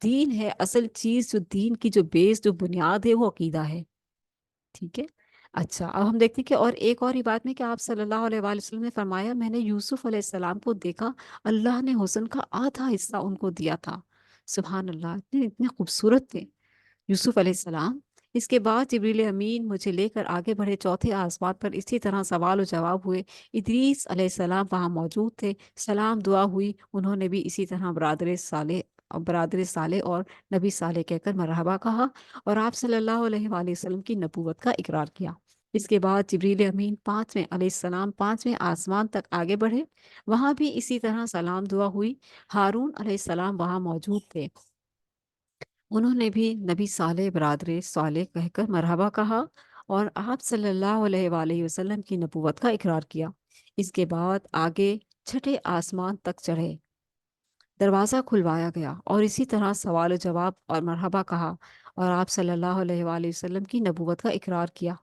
دین ہے، اصل چیز جو دین کی جو بیس جو بنیاد ہے وہ عقیدہ ہے۔ ٹھیک ہے، اچھا اب ہم دیکھتے ہیں کہ اور ایک اور عبادت میں کہ آپ صلی اللہ علیہ وآلہ وسلم نے فرمایا میں نے یوسف علیہ السلام کو دیکھا، اللہ نے حسن کا آدھا حصہ ان کو دیا تھا۔ سبحان اللہ، اتنے خوبصورت تھے یوسف علیہ السلام۔ اس کے بعد جبریل امین مجھے لے کر آگے بڑھے چوتھے آسمان پر، اسی طرح سوال و جواب ہوئے۔ ادریس علیہ السلام وہاں موجود تھے، سلام دعا ہوئی، انہوں نے بھی اسی طرح برادر صالح اور نبی صالح کہہ کر مرحبا کہا، اور آپ صلی اللہ علیہ وآلہ وسلم کی نبوت کا اقرار کیا۔ اس کے بعد جبریل امین پانچویں علیہ السلام پانچویں آسمان تک آگے بڑھے، وہاں بھی اسی طرح سلام دعا ہوئی۔ ہارون علیہ السلام وہاں موجود تھے، انہوں نے بھی نبی صالح برادر صالح کہہ کر مرحبا کہا، اور آپ صلی اللہ علیہ وآلہ وسلم کی نبوت کا اقرار کیا۔ اس کے بعد آگے چھٹے آسمان تک چڑھے، دروازہ کھلوایا گیا، اور اسی طرح سوال و جواب اور مرحبا کہا، اور آپ صلی اللہ علیہ وآلہ وسلم کی نبوت کا اقرار کیا۔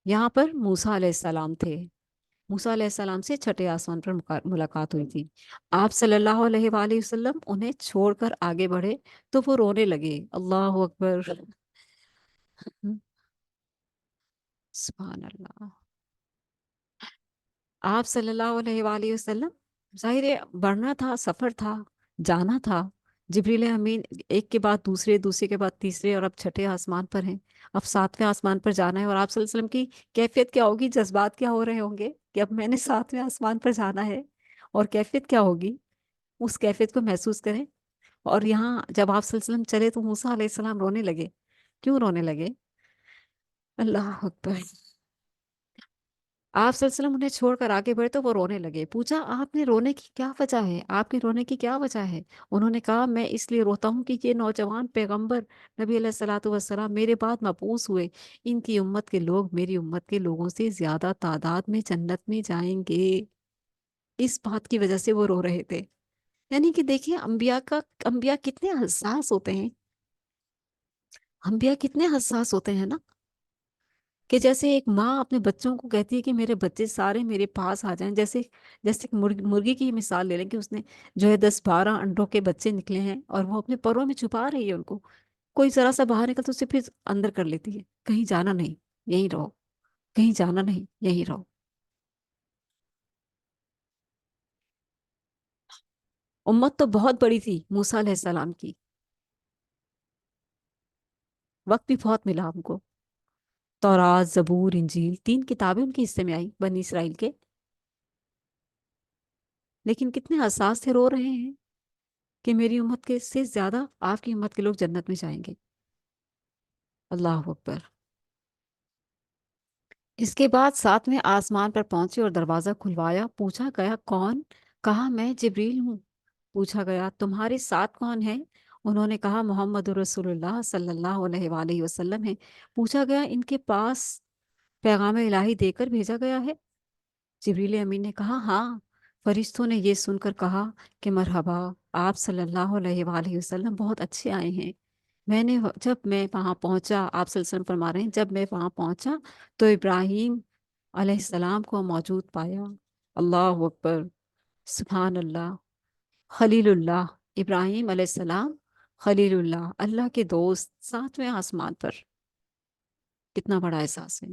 یہاں پر موسیٰ علیہ السلام تھے، موسیٰ علیہ السلام سے چھٹے آسمان پر ملاقات ہوئی تھی۔ آپ صلی اللہ علیہ وآلہ وسلم انہیں چھوڑ کر آگے بڑھے تو وہ رونے لگے، اللہ اکبر، سبحان اللہ۔ آپ صلی اللہ علیہ وآلہ وسلم، ظاہر ہے بڑھنا تھا، سفر تھا، جانا تھا۔ جبریل امین ایک کے بعد دوسرے، دوسرے کے بعد تیسرے، اور اب چھٹے آسمان پر ہیں، اب ساتویں آسمان پر جانا ہے، اور آپ صلی اللہ علیہ وسلم کی کیفیت کیا ہوگی، جذبات کیا ہو رہے ہوں گے کہ اب میں نے ساتویں آسمان پر جانا ہے، اور کیفیت کیا ہوگی، اس کیفیت کو محسوس کریں۔ اور یہاں جب آپ صلی اللہ علیہ وسلم چلے تو موسیٰ علیہ السلام رونے لگے۔ کیوں رونے لگے؟ اللہ اکبر۔ آپ صلی اللہ علیہ وسلم انہیں چھوڑ کر آگے بڑھے تو وہ رونے لگے۔ پوچھا آپ نے رونے کی کیا وجہ ہے، آپ کے رونے کی کیا وجہ ہے؟ انہوں نے کہا میں اس لیے روتا ہوں کہ یہ نوجوان پیغمبر نبی علیہ الصلوۃ والسلام میرے بعد مبعوث ہوئے، ان کی امت کے لوگ میری امت کے لوگوں سے زیادہ تعداد میں جنت میں جائیں گے۔ اس بات کی وجہ سے وہ رو رہے تھے۔ یعنی کہ دیکھیں انبیاء کتنے حساس ہوتے ہیں، انبیاء کتنے حساس ہوتے ہیں نا، کہ جیسے ایک ماں اپنے بچوں کو کہتی ہے کہ میرے بچے سارے میرے پاس آ جائیں، جیسے ایک مرغی کی مثال لے لیں کہ اس نے جو ہے 10-12 انڈوں کے بچے نکلے ہیں، اور وہ اپنے پروں میں چھپا رہی ہے ان کو، کوئی ذرا سا باہر نکل تو اسے پھر اندر کر لیتی ہے، کہیں جانا نہیں، یہیں رہو، کہیں جانا نہیں، یہیں رہو۔ امت تو بہت بڑی تھی موسیٰ علیہ السلام کی، وقت بھی بہت ملا ہم کو۔ تورات، زبور، انجیل، 3 کتابیں ان کے حصے میں آئی بنی اسرائیل کے۔ لیکن کتنے حساس سے رو رہے ہیں کہ میری امت کے سے زیادہ آپ کی امت کے لوگ جنت میں جائیں گے۔ اللہ اکبر۔ اس کے بعد ساتویں آسمان پر پہنچے اور دروازہ کھلوایا، پوچھا گیا کون؟ کہا میں جبریل ہوں۔ پوچھا گیا تمہارے ساتھ کون ہے؟ انہوں نے کہا محمد رسول اللہ صلی اللہ علیہ وآلہ وسلم ہے۔ پوچھا گیا ان کے پاس پیغام الہی دے کر بھیجا گیا ہے؟ جبریل امین نے کہا ہاں۔ فرشتوں نے یہ سن کر کہا کہ مرحبا، آپ صلی اللہ علیہ وآلہ وسلم بہت اچھے آئے ہیں۔ جب میں وہاں پہنچا، آپ صلی اللہ علیہ وسلم فرما رہے ہیں، جب میں وہاں پہنچا تو ابراہیم علیہ السلام کو موجود پایا۔ اللہ اکبر، سبحان اللہ۔ خلیل اللہ، ابراہیم علیہ السلام خلیل اللہ، اللہ کے دوست، ساتویں آسمان پر۔ کتنا بڑا احساس ہے،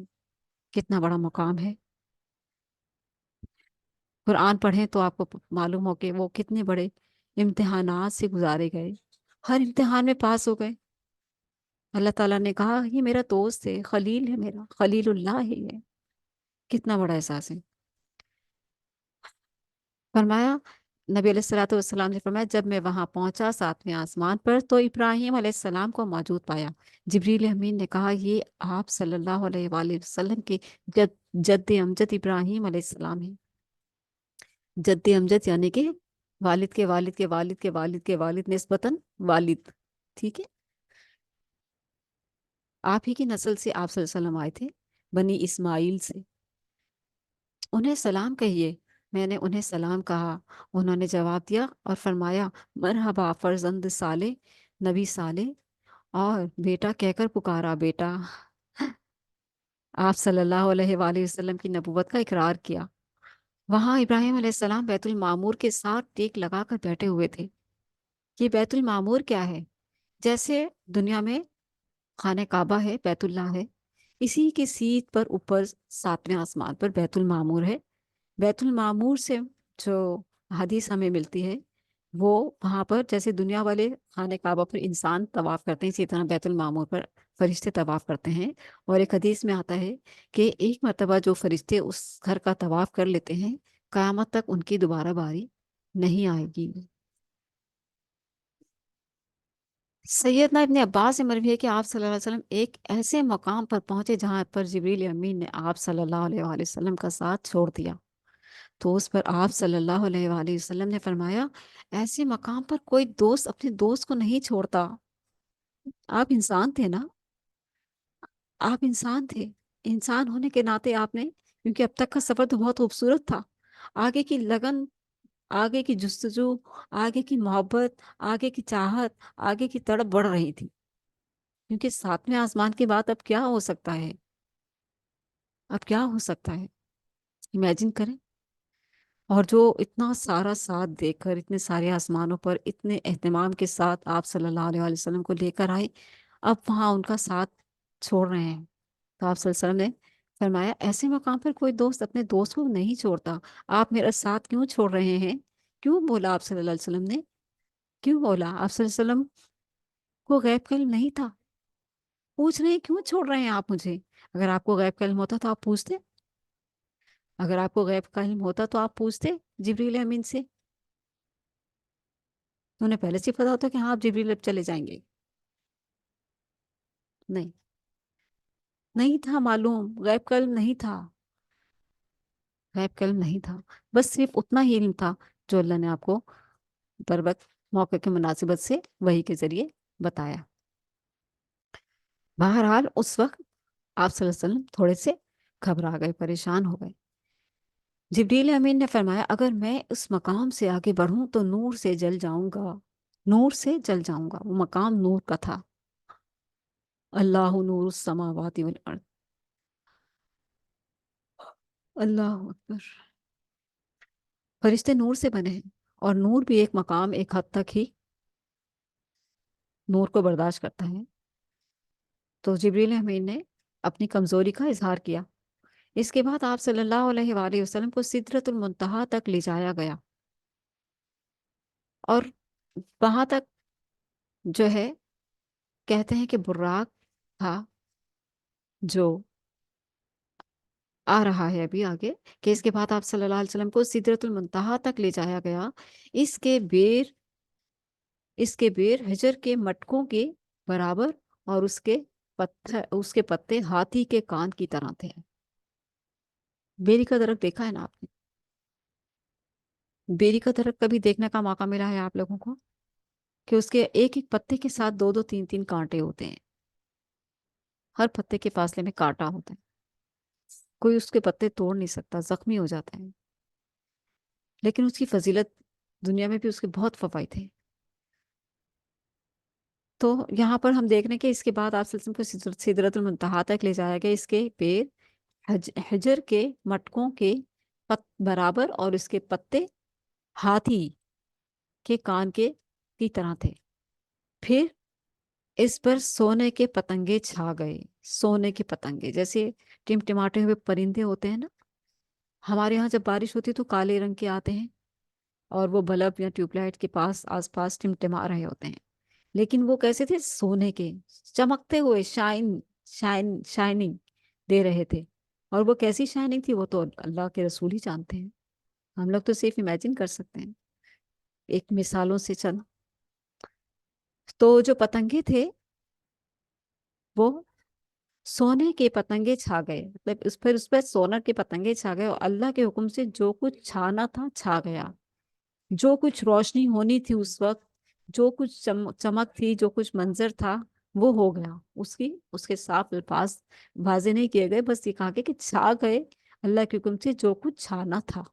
کتنا بڑا مقام ہے۔ قرآن پڑھیں تو آپ کو معلوم ہو کہ وہ کتنے بڑے امتحانات سے گزارے گئے، ہر امتحان میں پاس ہو گئے۔ اللہ تعالیٰ نے کہا یہ میرا دوست ہے، خلیل ہے، میرا خلیل اللہ ہے یہ۔ کتنا بڑا احساس ہے۔ فرمایا، نبی علیہ الصلوۃ والسلام نے فرمایا جب میں وہاں پہنچا ساتویں آسمان پر تو ابراہیم علیہ السلام کو موجود پایا۔ جبریل امین نے کہا یہ آپ صلی اللہ علیہ وآلہ وسلم کے جد امجد ابراہیم علیہ السلام ہیں۔ جد امجد یعنی کہ والد کے والد کے والد کے والد کے والد نسبتاً والد، ٹھیک ہے؟ آپ ہی کی نسل سے آپ صلی اللہ علیہ وسلم آئے تھے، بنی اسماعیل سے۔ انہیں سلام کہیے۔ میں نے انہیں سلام کہا، انہوں نے جواب دیا اور فرمایا مرحبا فرزند صالح، نبی صالح، اور بیٹا کہہ کر پکارا، بیٹا۔ آپ صلی اللہ علیہ وآلہ وسلم کی نبوت کا اقرار کیا۔ وہاں ابراہیم علیہ السلام بیت المعمور کے ساتھ ٹیک لگا کر بیٹھے ہوئے تھے۔ یہ بیت المعمور کیا ہے؟ جیسے دنیا میں خانہ کعبہ ہے، بیت اللہ ہے، اسی کی سیٹ پر اوپر ساتویں آسمان پر بیت المعمور ہے۔ بیت المعمور سے جو حدیث ہمیں ملتی ہے وہ وہاں پر جیسے دنیا والے خانہ کعبہ پر انسان طواف کرتے ہیں، اسی طرح بیت المعمور پر فرشتے طواف کرتے ہیں۔ اور ایک حدیث میں آتا ہے کہ ایک مرتبہ جو فرشتے اس گھر کا طواف کر لیتے ہیں قیامت تک ان کی دوبارہ باری نہیں آئے گی۔ سیدنا ابن عباس سے مروی ہے کہ آپ صلی اللہ علیہ وسلم ایک ایسے مقام پر پہنچے جہاں پر جبریل امین نے آپ صلی اللہ علیہ وآلہ وسلم کا ساتھ چھوڑ دیا، تو اس پر آپ صلی اللہ علیہ وآلہ وسلم نے فرمایا ایسے مقام پر کوئی دوست اپنے دوست کو نہیں چھوڑتا۔ آپ انسان تھے نا، آپ انسان تھے، انسان ہونے کے ناطے آپ نے، کیونکہ اب تک کا سفر تو بہت خوبصورت تھا، آگے کی لگن، آگے کی جستجو، آگے کی محبت، آگے کی چاہت، آگے کی تڑپ بڑھ رہی تھی، کیونکہ ساتویں آسمان کے بعد اب کیا ہو سکتا ہے؟ اب کیا ہو سکتا ہے؟ امیجن کریں۔ اور جو اتنا سارا ساتھ دے کر اتنے سارے آسمانوں پر اتنے اہتمام کے ساتھ آپ صلی اللہ علیہ وسلم کو لے کر آئے، اب وہاں ان کا ساتھ چھوڑ رہے ہیں، تو آپ صلی اللہ علیہ وسلم نے فرمایا ایسے مقام پر کوئی دوست اپنے دوست کو نہیں چھوڑتا، آپ میرا ساتھ کیوں چھوڑ رہے ہیں؟ کیوں بولا آپ صلی اللہ علیہ وسلم نے؟ کیوں بولا؟ آپ صلی اللہ علیہ وسلم کو غیب کا علم نہیں تھا؟ پوچھ رہے ہیں کیوں چھوڑ رہے ہیں آپ مجھے؟ اگر آپ کو غیب کا علم ہوتا تو آپ پوچھتے، اگر آپ کو غیب کا علم ہوتا تو آپ پوچھتے جبریل امین سے، تو انہیں پہلے سے پتا ہوتا کہ ہاں آپ جبریل اب چلے جائیں گے؟ نہیں، نہیں تھا معلوم، غیب کا علم نہیں تھا، غیب کا علم نہیں تھا، بس صرف اتنا ہی علم تھا جو اللہ نے آپ کو بر وقت موقع کی مناسبت سے وحی کے ذریعے بتایا۔ بہرحال اس وقت آپ صلی اللہ علیہ وسلم تھوڑے سے گھبرا گئے، پریشان ہو گئے۔ جبریل امین نے فرمایا اگر میں اس مقام سے آگے بڑھوں تو نور سے جل جاؤں گا، نور سے جل جاؤں گا۔ وہ مقام نور کا تھا، اللہ نور السماوات والارض، اللہ اکبر۔ فرشتے نور سے بنے ہیں، اور نور بھی ایک مقام ایک حد تک ہی نور کو برداشت کرتا ہے۔ تو جبریل امین نے اپنی کمزوری کا اظہار کیا۔ اس کے بعد آپ صلی اللہ علیہ وآلہ وسلم کو سدرۃ المنتہا تک لے جایا گیا، اور وہاں تک جو ہے کہتے ہیں کہ براق تھا جو آ رہا ہے ابھی آگے کہ اس کے بعد آپ صلی اللہ علیہ وسلم کو سدرۃ المنتہا تک لے جایا گیا. اس کے بیر اس کے بیر حجر کے مٹکوں کے برابر، اور اس کے پتے ہاتھی کے کان کی طرح تھے. بیری کا درخت دیکھا ہے نا آپ نے؟ بیری کا درخت کبھی دیکھنے کا موقع ملا ہے آپ لوگوں کو کہ اس کے ایک ایک پتے کے ساتھ دو دو تین تین کانٹے ہوتے ہیں. ہر پتے کے فاصلے میں کانٹا ہوتا ہے. کوئی اس کے پتے توڑ نہیں سکتا، زخمی ہو جاتا ہے. لیکن اس کی فضیلت، دنیا میں بھی اس کے بہت فوائد ہیں. تو یہاں پر ہم دیکھ رہے ہیں کہ اس کے بعد آپ صلی اللہ علیہ وسلم کو سدرۃ المنتہا تک لے جایا گیا. اس کے پیر حجر کے مٹکوں کے برابر، اور اس کے پتے ہاتھی کے کان کی طرح تھے. پھر اس پر سونے کے پتنگے چھا گئے. سونے کے پتنگے جیسے ٹمٹماتے ہوئے پرندے ہوتے ہیں نا، ہمارے یہاں جب بارش ہوتی ہے تو کالے رنگ کے آتے ہیں، اور وہ بلب یا ٹیوب لائٹ کے پاس آس پاس ٹمٹما رہے ہوتے ہیں. لیکن وہ کیسے تھے؟ سونے کے، چمکتے ہوئے، شائننگ دے رہے تھے. اور وہ کیسی شائننگ تھی وہ تو اللہ کے رسول ہی جانتے ہیں. ہم لوگ تو صرف امیجن کر سکتے ہیں ایک مثالوں سے چند. تو جو پتنگے تھے وہ سونے کے پتنگے چھا گئے، مطلب اس پر سونا کے پتنگے چھا گئے، اور اللہ کے حکم سے جو کچھ چھانا تھا چھا گیا. جو کچھ روشنی ہونی تھی اس وقت، جو کچھ چمک تھی، جو کچھ منظر تھا، وہ ہو گیا. اس کے صاف الفاظ واضح نہیں کیے گئے، بس یہ کہا کہ چھا گئے اللہ کے حکم سے جو کچھ چھانا تھا.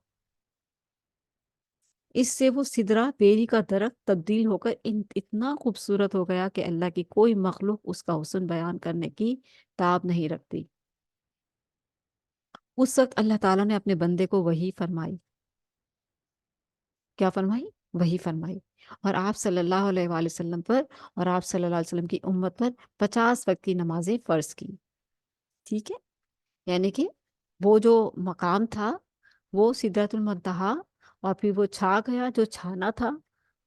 اس سے وہ سدرا بیری کا درخت تبدیل ہو کر اتنا خوبصورت ہو گیا کہ اللہ کی کوئی مخلوق اس کا حسن بیان کرنے کی تاب نہیں رکھتی. اس وقت اللہ تعالیٰ نے اپنے بندے کو وحی فرمائی. کیا فرمائی؟ وحی فرمائی. اور آپ صلی اللہ علیہ وآلہ وسلم پر اور آپ صلی اللہ علیہ وسلم کی امت پر 50 وقت کی نمازیں فرض کی. ٹھیک ہے؟ یعنی کہ وہ جو مقام تھا وہ سدرۃ المنتہا، اور پھر وہ چھا گیا جو چھانا تھا،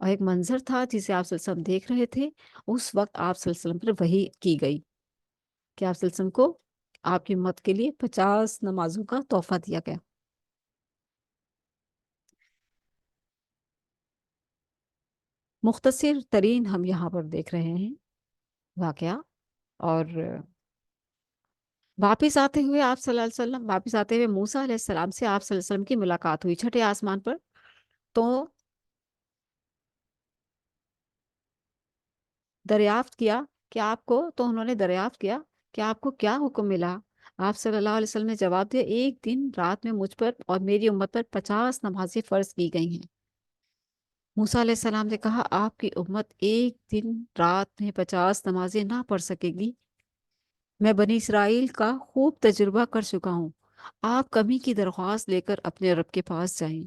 اور ایک منظر تھا جسے آپ صلی اللہ علیہ وسلم دیکھ رہے تھے. اس وقت آپ صلی اللہ علیہ وسلم پر وحی کی گئی کہ آپ صلی اللہ علیہ وسلم کو آپ کی امت کے لیے 50 نمازوں کا تحفہ دیا گیا. مختصر ترین ہم یہاں پر دیکھ رہے ہیں واقعہ. اور واپس آتے ہوئے آپ صلی اللہ علیہ وسلم، واپس آتے ہوئے موسیٰ علیہ السلام سے آپ صلی اللہ علیہ وسلم کی ملاقات ہوئی چھٹے آسمان پر. تو دریافت کیا کہ آپ کو تو انہوں نے دریافت کیا کہ آپ کو کیا حکم ملا. آپ صلی اللہ علیہ وسلم نے جواب دیا، ایک دن رات میں مجھ پر اور میری امت پر 50 نمازیں فرض کی گئی ہیں. موسیٰ علیہ السلام نے کہا، آپ کی امت ایک دن رات میں 50 نمازیں نہ پڑھ سکے گی. میں بنی اسرائیل کا خوب تجربہ کر چکا ہوں. آپ کمی کی درخواست لے کر اپنے رب کے پاس جائیں.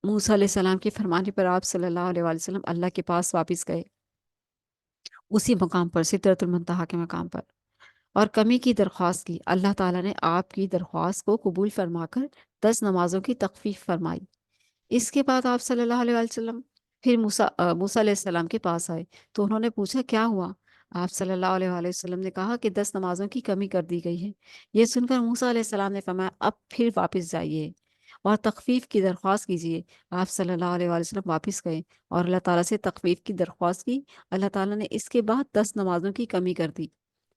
موسیٰ علیہ السلام کے فرمانے پر آپ صلی اللہ علیہ وآلہ وسلم اللہ کے پاس واپس گئے، اسی مقام پر، سدرۃ المنتہا کے مقام پر، اور کمی کی درخواست کی. اللہ تعالیٰ نے آپ کی درخواست کو قبول فرما کر 10 نمازوں کی تخفیف فرمائی. اس کے بعد آپ صلی اللہ علیہ وآلہ وسلم پھر موسیٰ علیہ السلام کے پاس آئے تو انہوں نے پوچھا کیا ہوا. آپ صلی اللہ علیہ وآلہ وسلم نے کہا کہ 10 نمازوں کی کمی کر دی گئی ہے. یہ سن کر موسیٰ علیہ السلام نے فرمایا، اب پھر واپس جائیے اور تخفیف کی درخواست کیجیے. آپ صلی اللہ علیہ وآلہ وسلم واپس گئے اور اللہ تعالیٰ سے تخفیف کی درخواست کی. اللہ تعالیٰ نے اس کے بعد 10 نمازوں کی کمی کر دی.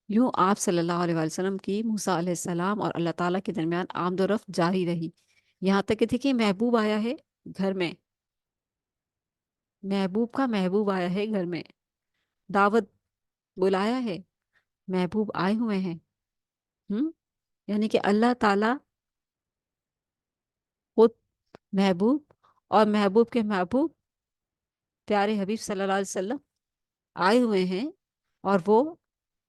یوں آپ صلی اللہ علیہ وآلہ وسلم کی موسیٰ علیہ السلام اور اللہ تعالیٰ کے درمیان آمد و رفت جاری رہی، یہاں تک کہ دیکھیے محبوب آیا ہے گھر میں، محبوب کا محبوب آیا ہے گھر میں، دعوت بلایا ہے، محبوب آئے ہوئے ہیں. ہم یعنی کہ اللہ تعالیٰ خود محبوب اور محبوب کے محبوب پیارے حبیب صلی اللہ علیہ وسلم آئے ہوئے ہیں. اور وہ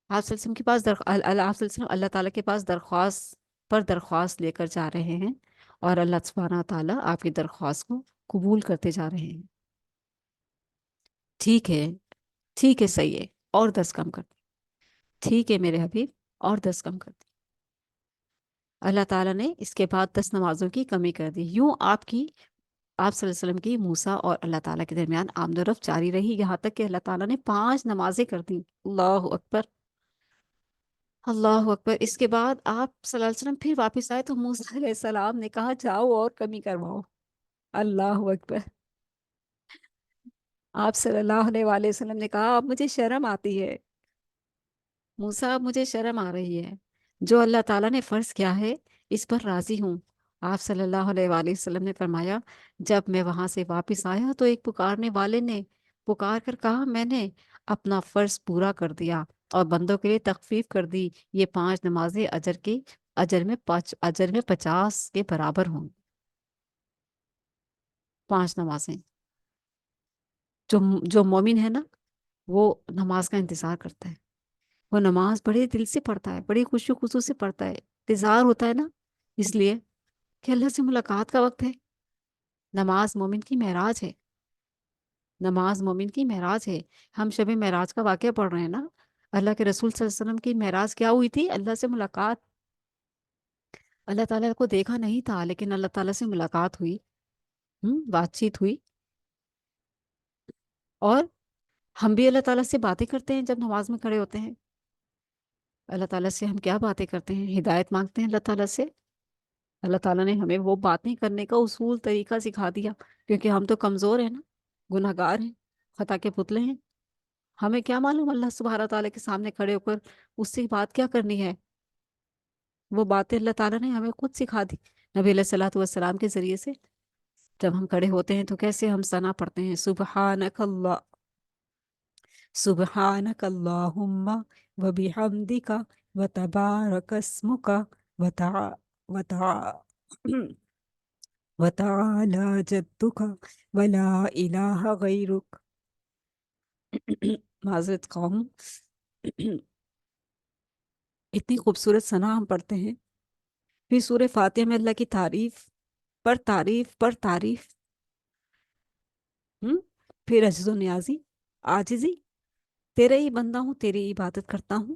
آپ صلی اللہ علیہ وسلم کے پاس آپ صلی اللہ علیہ وسلم اللہ تعالیٰ کے پاس درخواست پر درخواست لے کر جا رہے ہیں، اور اللہ سبحانہ تعالیٰ آپ کی درخواست کو قبول کرتے جا رہے ہیں. ٹھیک ہے، ٹھیک ہے، صحیح ہے، اور 10 کم کر دی. ٹھیک ہے میرے حبیب، اور 10 کم کر دی. اللہ تعالیٰ نے اس کے بعد 10 نمازوں کی کمی کر دی. یوں آپ صلی اللہ علیہ وسلم کی موسیٰ اور اللہ تعالیٰ کے درمیان آمد و رفت جاری رہی، یہاں تک کہ اللہ تعالیٰ نے 5 نمازیں کر دی. اللہ اکبر. اللہ اکبر. اس کے بعد آپ صلی اللہ علیہ وسلم پھر واپس آئے تو موسیٰ علیہ السلام نے کہا جاؤ اور کمی کرواؤ. اللہ اکبر. آپ صلی اللہ علیہ وآلہ وسلم نے کہا اب مجھے شرم آتی ہے موسیٰ, اب مجھے شرم آ رہی ہے. جو اللہ تعالیٰ نے فرض کیا ہے اس پر راضی ہوں. آپ صلی اللہ علیہ وآلہ وسلم نے فرمایا جب میں وہاں سے واپس آیا تو ایک پکارنے والے نے پکار کر کہا میں نے اپنا فرض پورا کر دیا اور بندوں کے لیے تخفیف کر دی. یہ 5 نمازیں اجر میں 50 کے برابر ہوں. 5 نمازیں. جو جو مومن ہے نا وہ نماز کا انتظار کرتا ہے. وہ نماز بڑے دل سے پڑھتا ہے, بڑی خوشی خصوص سے پڑھتا ہے. انتظار ہوتا ہے نا, اس لیے کہ اللہ سے ملاقات کا وقت ہے. نماز مومن کی معراج ہے. نماز مومن کی معراج ہے. ہم شب معراج کا واقعہ پڑھ رہے ہیں نا. اللہ کے رسول صلی اللہ علیہ وسلم کی معراج کیا ہوئی تھی؟ اللہ سے ملاقات. اللہ تعالیٰ کو دیکھا نہیں تھا لیکن اللہ تعالیٰ سے ملاقات ہوئی, بات چیت ہوئی. اور ہم بھی اللہ تعالیٰ سے باتیں کرتے ہیں جب نماز میں کھڑے ہوتے ہیں. اللہ تعالیٰ سے ہم کیا باتیں کرتے ہیں؟ ہدایت مانگتے ہیں اللہ تعالیٰ سے. اللہ تعالیٰ نے ہمیں وہ باتیں کرنے کا اصول طریقہ سکھا دیا کیونکہ ہم تو کمزور ہیں نا, گناہ گار ہیں, خطا کے پتلے ہیں. ہمیں کیا معلوم اللہ سبحانہ تعالیٰ کے سامنے کھڑے ہو کر اس سے بات کیا کرنی ہے. وہ باتیں اللہ تعالیٰ نے ہمیں خود سکھا دی نبی علیہ الصلوۃ والسلام کے ذریعے سے. جب ہم کھڑے ہوتے ہیں تو کیسے ہم ثنا پڑھتے ہیں, سبحانک اللہ سبحانک اللہم و بحمدک و تبارک اسمک و وتعالی جدک ولا الہ غیرک. معذرت خواہ ہوں. اتنی خوبصورت ثنا ہم پڑھتے ہیں. پھر سورہ فاتحہ میں اللہ کی تعریف پر تعریف پر تعریف. پھر عجز و نیازی, عاجزی, تیرے ہی بندہ ہوں, تیری عبادت کرتا ہوں,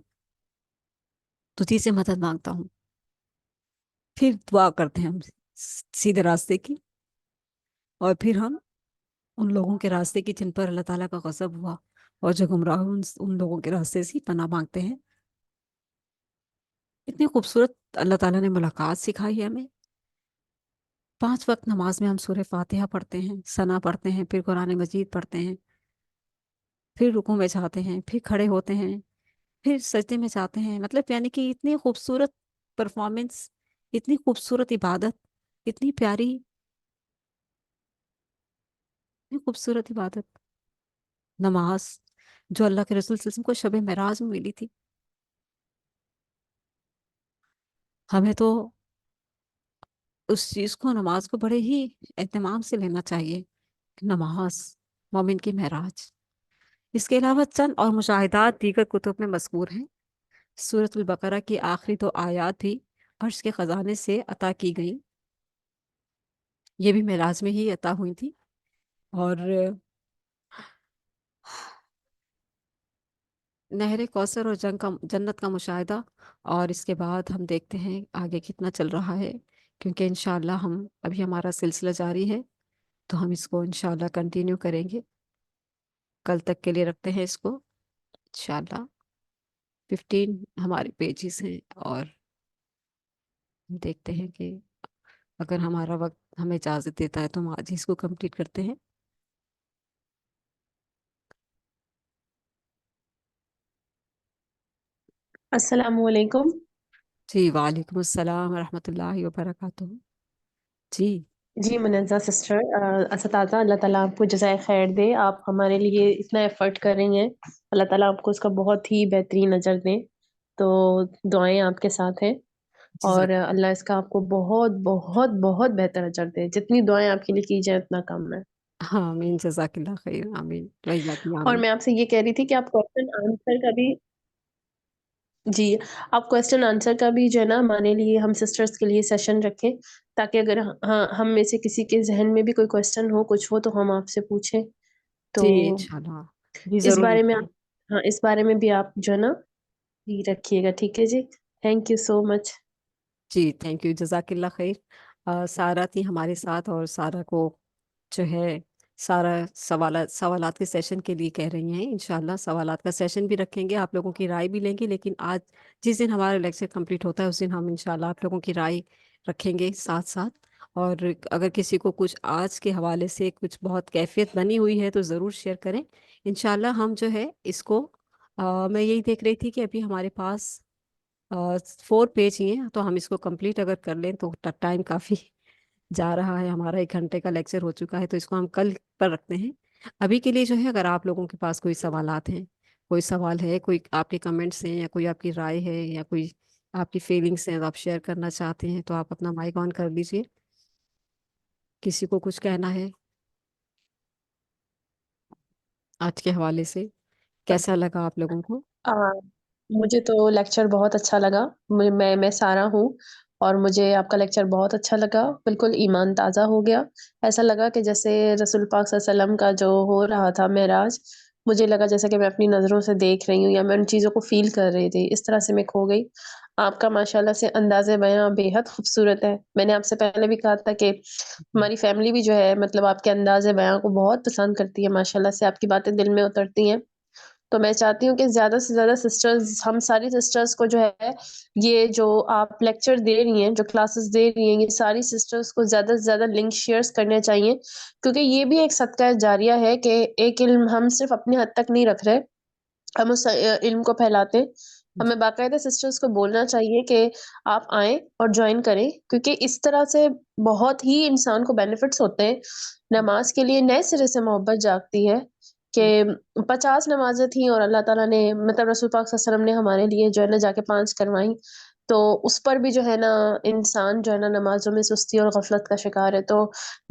تجھی سے مدد مانگتا ہوں. پھر دعا کرتے ہیں ہم سیدھے راستے کی, اور پھر ہم ان لوگوں کے راستے کی جن پر اللہ تعالیٰ کا غضب ہوا اور جو گمراہ ان لوگوں کے راستے سے پناہ مانگتے ہیں. اتنی خوبصورت اللہ تعالیٰ نے ملاقات سکھائی ہے ہمیں. 5 وقت نماز میں ہم سورہ فاتحہ پڑھتے ہیں, ثنا پڑھتے ہیں, پھر قرآن مجید پڑھتے ہیں, پھر رکوع میں جاتے ہیں, پھر کھڑے ہوتے ہیں, پھر سجدے میں جاتے ہیں. مطلب یعنی کہ اتنی خوبصورت پرفارمنس, اتنی خوبصورت عبادت, اتنی پیاری, اتنی خوبصورت عبادت نماز جو اللہ کے رسول صلی اللہ علیہ وسلم کو شب معراج میں ملی تھی. ہمیں تو اس چیز کو, نماز کو بڑے ہی اہتمام سے لینا چاہیے. نماز مومن کی معراج. اس کے علاوہ چند اور مشاہدات دیگر کتب میں مذکور ہیں. سورۃ البقرہ کی آخری 2 آیات بھی عرش کے خزانے سے عطا کی گئیں. یہ بھی معراج میں ہی عطا ہوئی تھی. اور نہر کوثر اور جنت کا مشاہدہ. اور اس کے بعد ہم دیکھتے ہیں آگے کتنا چل رہا ہے, کیونکہ انشاءاللہ ابھی ہمارا سلسلہ جاری ہے تو ہم اس کو انشاءاللہ کنٹینیو کریں گے. کل تک کے لیے رکھتے ہیں اس کو انشاءاللہ. 15 ہمارے پیجز ہیں اور دیکھتے ہیں کہ اگر ہمارا وقت ہمیں اجازت دیتا ہے تو ہم آج ہی اس کو کمپلیٹ کرتے ہیں. السلام علیکم. جی وعلیکم السلام ورحمۃ اللہ وبرکاتہ. جی جی منزہ سسٹر, اساتذہ, اللہ تعالیٰ آپ کو جزائے خیر دے. آپ ہمارے لیے اتنا ایفرٹ کر رہی ہیں, اللہ تعالیٰ آپ کو اس کا بہت ہی بہترین اجر دیں. تو دعائیں آپ کے ساتھ ہیں, اور اللہ اس کا آپ کو بہت بہت بہت بہتر اجر دے. جتنی دعائیں آپ کے لیے کی جائیں اتنا کم ہے. آمین, جزاک اللہ خیر. آمین, اور آمین. میں آپ سے یہ کہہ رہی تھی کہ آپ کوشچن آنسر کا بھی, جی, آپ کوشچن آنسر کا بھی جو ہے نا ہمارے لیے, ہم سسٹرز کے لیے سیشن رکھیں, تاکہ اگر ہم میں سے کسی کے ذہن میں بھی کوئی کوشچن ہو, کچھ ہو, تو ہم آپ سے پوچھیں. تو جی انشاءاللہ, جی اس ضرور بارے میں رکھیں. آپ, ہاں, اس بارے میں بھی آپ جو ہے نا یہ رکھیے گا. ٹھیک ہے جی, تھینک یو سو مچ. جی تھینک یو, جزاک اللہ خیر. سارا تھی ہمارے ساتھ, اور سارا کو جو ہے سارا سوالات کے سیشن کے لیے کہہ رہی ہیں. انشاءاللہ سوالات کا سیشن بھی رکھیں گے، آپ لوگوں کی رائے بھی لیں گے. لیکن آج جس دن ہمارا لیکچر کمپلیٹ ہوتا ہے اس دن ہم انشاءاللہ آپ لوگوں کی رائے رکھیں گے ساتھ ساتھ. اور اگر کسی کو کچھ آج کے حوالے سے کچھ بہت کیفیت بنی ہوئی ہے تو ضرور شیئر کریں. انشاءاللہ ہم جو ہے اس کو میں یہی دیکھ رہی تھی کہ ابھی ہمارے پاس 4 پیج ہی ہیں، تو ہم اس کو کمپلیٹ اگر کر لیں تو ٹائم کافی جا رہا ہے. ہمارا 1 گھنٹے کا لیکچر ہو چکا ہے، تو اس کو ہم کل پر رکھتے ہیں. ابھی کے لیے جو ہے اگر آپ لوگوں کے پاس کوئی سوالات ہیں، کوئی سوال ہے، کوئی آپ کے کمنٹس ہیں، یا کوئی آپ کی رائے ہے، یا کوئی آپ کی فیلنگس ہیں آپ شیئر کرنا چاہتے ہیں، تو آپ اپنا مائک آن کر لیجیے. کسی کو کچھ کہنا ہے آج کے حوالے سے؟ کیسا لگا آپ لوگوں کو؟ ہاں، مجھے تو لیکچر بہت اچھا لگا. میں سارا ہوں، اور مجھے آپ کا لیکچر بہت اچھا لگا. بالکل ایمان تازہ ہو گیا. ایسا لگا کہ جیسے رسول پاک صلی اللہ علیہ وسلم کا جو ہو رہا تھا معراج، مجھے لگا جیسے کہ میں اپنی نظروں سے دیکھ رہی ہوں، یا میں ان چیزوں کو فیل کر رہی تھی. اس طرح سے میں کھو گئی. آپ کا ماشاءاللہ سے انداز بیاں بے حد خوبصورت ہے. میں نے آپ سے پہلے بھی کہا تھا کہ ہماری فیملی بھی جو ہے مطلب آپ کے انداز بیاں کو بہت پسند کرتی ہے. ماشاءاللہ سے آپ کی باتیں دل میں اترتی ہیں. تو میں چاہتی ہوں کہ زیادہ سے زیادہ سسٹرز، ہم ساری سسٹرز کو جو ہے یہ جو آپ لیکچر دے رہی ہیں، جو کلاسز دے رہی ہیں، یہ ساری سسٹرز کو زیادہ سے زیادہ لنک شیئرز کرنے چاہیے. کیونکہ یہ بھی ایک صدقہ جاریہ ہے کہ ایک علم ہم صرف اپنے حد تک نہیں رکھ رہے، ہم اس علم کو پھیلاتے ہیں. ہمیں باقاعدہ سسٹرز کو بولنا چاہیے کہ آپ آئیں اور جوائن کریں، کیونکہ اس طرح سے بہت ہی انسان کو بینیفٹس ہوتے ہیں. نماز کے لیے نئے سرے سے محبت جاگتی ہے کہ 50 نمازیں تھیں اور اللہ تعالیٰ نے مطلب رسول پاک صلی اللہ علیہ وسلم نے ہمارے لیے جو ہے نا جا کے 5 کروائیں. تو اس پر بھی جو ہے نا انسان جو ہے نا نمازوں میں سستی اور غفلت کا شکار ہے. تو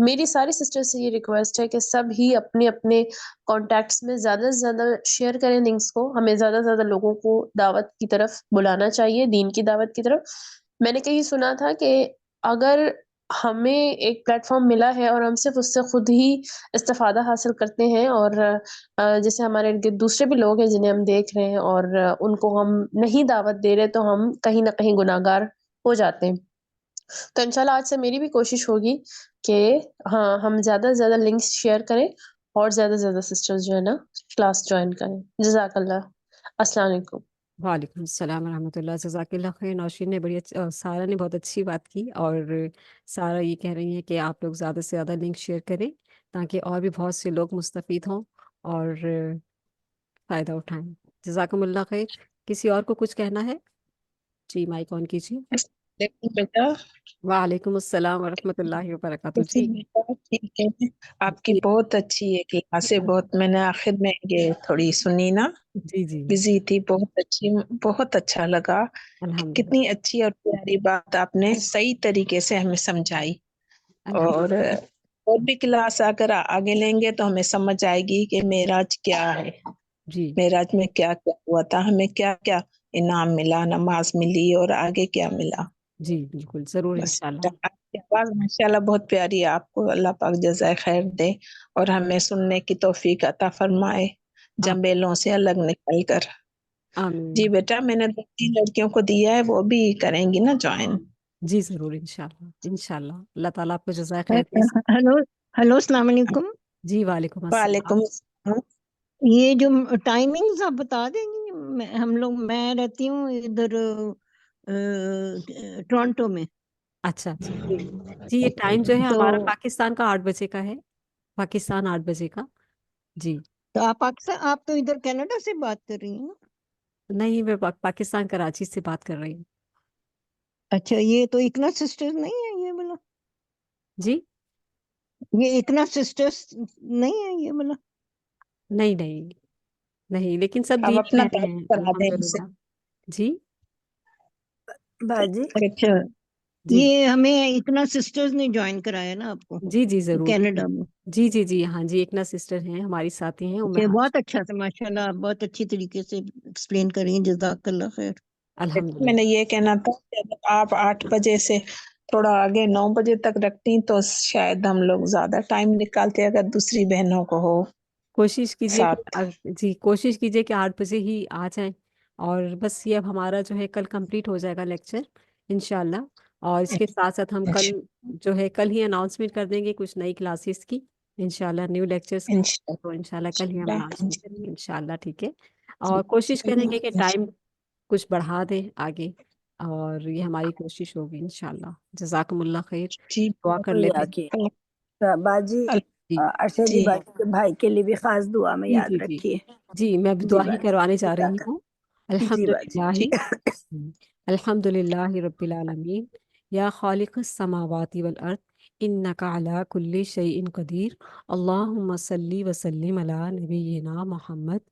میری ساری سسٹر سے یہ ریکویسٹ ہے کہ سب ہی اپنے اپنے کانٹیکٹس میں زیادہ سے زیادہ شیئر کریں لنکس کو. ہمیں زیادہ سے زیادہ لوگوں کو دعوت کی طرف بلانا چاہیے، دین کی دعوت کی طرف. میں نے کہیں سنا تھا کہ اگر ہمیں ایک پلیٹ فارم ملا ہے اور ہم صرف اس سے خود ہی استفادہ حاصل کرتے ہیں، اور جیسے ہمارے دوسرے بھی لوگ ہیں جنہیں ہم دیکھ رہے ہیں اور ان کو ہم نہیں دعوت دے رہے، تو ہم کہیں نہ کہیں گناہگار ہو جاتے ہیں. تو انشاءاللہ آج سے میری بھی کوشش ہوگی کہ ہاں ہم زیادہ سے زیادہ لنکس شیئر کریں اور زیادہ سے زیادہ سسٹرز جو ہے نا کلاس جوائن کریں. جزاک اللہ. السلام علیکم. وعلیکم السلام ورحمۃ اللہ. جزاک اللہ خیر. نوشین نے بڑی سارا نے بہت اچھی بات کی، اور سارا یہ کہہ رہی ہیں کہ آپ لوگ زیادہ سے زیادہ لنک شیئر کریں تاکہ اور بھی بہت سے لوگ مستفید ہوں اور فائدہ اٹھائیں. جزاکم اللہ خیر. کسی اور کو کچھ کہنا ہے؟ جی مائک آن کیجیے. دیکھو بیٹا، وعلیکم السلام ورحمۃ اللہ وبرکاتہ. کیسے جی بیٹا ٹھیک ہے؟ آپ کی جی بہت اچھی ہے کلاسیں. بہت میں نے آخر میں یہ تھوڑی سنی نا، جی جی بزی تھی. بہت اچھی، بہت اچھا لگا. الحمد للہ. کتنی اچھی اور پیاری بات آپ نے صحیح طریقے سے ہمیں سمجھائی. الحمد اور بھی کلاس اگر آگے لیں گے تو ہمیں سمجھ آئے گی کہ معراج کیا ہے، جی معراج میں کیا کیا ہوا تھا، ہمیں کیا کیا انعام ملا، نماز ملی اور آگے کیا ملا. جی بالکل ضرور بس انشاءاللہ. آپ کی آواز ماشاءاللہ بہت پیاری ہے. آپ کو اللہ پاک جزائے خیر دے اور ہمیں سننے کی توفیق عطا فرمائے، جنبیلوں سے الگ نکل کر. آمین. جی بیٹا، میں نے 2 3 لڑکیوں کو دیا ہے، وہ بھی کریں گی نا جوائن. جی ضرور انشاءاللہ. انشاءاللہ اللہ تعالیٰ آپ کو جزائے خیر دے. ہلو ہلو السلام علیکم. جی وعلیکم السلام. وعلیکم السلام. یہ جو ٹائمنگز آپ بتا دیں گی. میں رہتی ہوں ادھر ٹورنٹو میں. اچھا اچھا. جی جی یہ ٹائم جو ہے تو ہمارا پاکستان کا 8 بجے کا ہے. پاکستان 8 بجے کا. جی آپ پاکستان، آپ تو ادھر کینیڈا سے بات کر رہی ہیں نا؟ نہیں، میں پاکستان کراچی سے بات کر رہی ہوں. اچھا، یہ تو اکنا سسٹرز نہیں ہے یہ بلا؟ جی یہ اکنا سسٹرز نہیں ہے یہ بلا؟ نہیں نہیں نہیں، لیکن سب اب دینی اپنا بہنیں تعارف ہیں کرا دیں ان سے. الحمدللہ. جی باجی اچھا، جی یہ ہمیں اکنا سسٹرز نے جوائن کرایا نا آپ کو جی جی ضرور. کینیڈا میں؟ جی جی جی ہاں جی، ایکنا سسٹر ہیں ہماری ساتھی ہیں کہ امہات. بہت اچھا سے ماشاء اللہ آپ بہت اچھی طریقے سے ایکسپلین کر رہی ہیں. جزاک اللہ خیر. میں نے الحمدللہ. یہ کہنا تھا کہ اگر آپ 8 بجے سے تھوڑا آگے 9 بجے تک رکھتی تو شاید ہم لوگ زیادہ ٹائم نکالتے اگر دوسری بہنوں کو ہو کوشش کیجیے کہ ساتھ. جی کوشش کیجیے کہ 8 بجے ہی آ جائیں. اور بس یہ اب ہمارا جو ہے کل کمپلیٹ ہو جائے گا لیکچر انشاءاللہ. اور اس کے ساتھ ساتھ ہم کل جو ہے کل ہی اناؤنسمنٹ کر دیں گے کچھ نئی کلاسز کی. انشاءاللہ نیو لیکچرز انشاء تو انشاءاللہ کل ہی ہم اللہ لانچ کریں گے انشاءاللہ. ٹھیک ہے, اور کوشش کریں گے کہ ٹائم کچھ بڑھا دیں آگے, اور یہ ہماری کوشش ہوگی انشاءاللہ. جزاکم اللہ خیر. جی دعا کر لیتے ہیں. کی باجی جی ارشد جی باجی کے بھائی کے لیے بھی خاص دعا میں جی یاد جی جی رکھیے. جی, میں اب جی دعا ہی باجی کروانے جا خدا رہی کا. ہوں. جی الحمد باجی. للہ جی الحمد للہ رب العالمین, یا خالق السماوات والارض انک علی کل شیء قدیر. اللہم صلی وسلم علی نبینا محمد.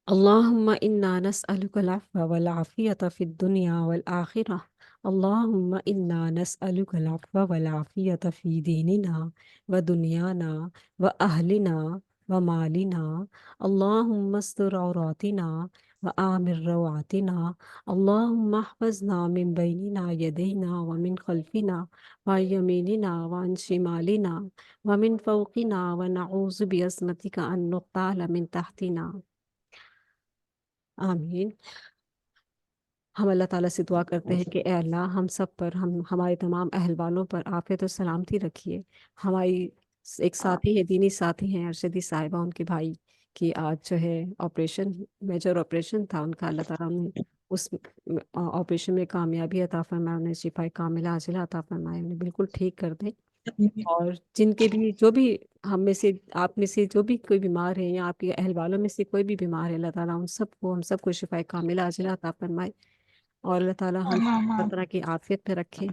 اللہم انا نسألک العفو والعافیۃ فی الدنیا والآخرہ. اللہم انا نسألک العفو والعافیۃ فی دیننا ودنیانا واہلنا ومالنا. اللہم استر عوراتنا وآمن روعاتنا. اللہم احفظنا من بیننا یدینا ومن خلفنا وعن یمیننا وعن شمالنا ومن فوقنا ونعوذ بعظمتک ان نغتال من تحتنا. آمین. ہم اللہ تعالیٰ سے دعا کرتے ہیں کہ اے اللہ ہم سب پر, ہمارے تمام اہل والوں پر عافیت و سلامتی رکھیے. ہماری ایک ساتھی ہے, دینی ساتھی ہیں ارشدی صاحبہ, ان کے بھائی کی آج جو ہے آپریشن, میجر آپریشن تھا ان کا. اللہ تعالیٰ نے اس آپریشن میں کامیابی عطا فرمائے, انہیں شفا کاملہ عاجلہ عطا فرمائے, انہیں بالکل ٹھیک کر دے. اور جن کے بھی, جو بھی ہم میں سے, آپ میں سے جو بھی کوئی بیمار ہے, یا آپ کے اہل والوں میں سے کوئی بھی بیمار ہے, اللہ تعالیٰ ان سب کو, ہم سب کو شفا کاملہ عاجلہ عطا فرمائے. اور اللہ تعالیٰ ہم ہر طرح کی عافیت پہ رکھے,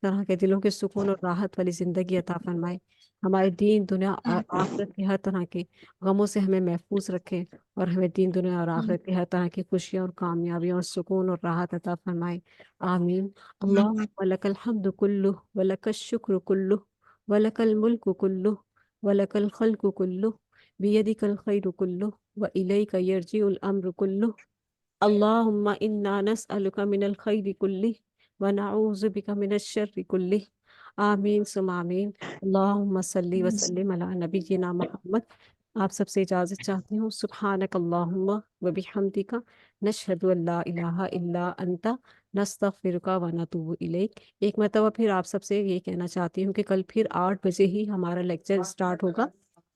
طرح کے دلوں کے سکون اور راحت والی زندگی عطا فرمائے. ہمارے دین دنیا اور آخرت کے ہر طرح کے غموں سے ہمیں محفوظ رکھے, اور ہمیں دین دنیا اور آخرت کے ہر طرح کی خوشیاں اور کامیابیاں اور سکون اور راحت عطا فرمائے. آمین. اللہم لک الحمد کلہ ولک الشکر کلہ ولک الملک کلہ ولک الخلق کلہ بیدک الخیر کلہ والیک یرجع الامر کلہ. اللہم انا نسألک من الخیر کلہ ونعوذ بک من الشر کلہ. آمین ثم آمین. اللہم صلی وسلم علی نبینا محمد. آپ سب سے اجازت چاہتی ہوں. سبحانک اللہم وبحمدک نشہد ان لا الہ الا انت نستغفرک ونتوب الیک. ایک مرتبہ پھر آپ سب سے یہ کہنا چاہتی ہوں کہ کل پھر 8 بجے ہی ہمارا لیکچر اسٹارٹ ہوگا.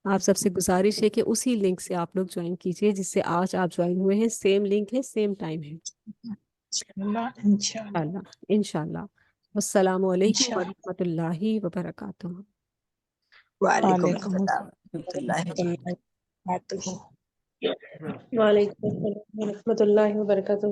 آپ سب سے گزارش ہے کہ اسی لنک سے آپ لوگ جوائن کیجئے جس سے آج آپ جوائن ہوئے ہیں. سیم لنک ہے, سیم ٹائم ہے. انشاءاللہ. انشاءاللہ. السلام علیکم انشاءاللہ. ورحمۃ اللہ وبرکاتہ. وعلیکم وعلیکم السلام ورحمۃ السلام اللہ. ورحمۃ اللہ وبرکاتہ. وعلیکم السلام ورحمۃ اللہ وبرکاتہ.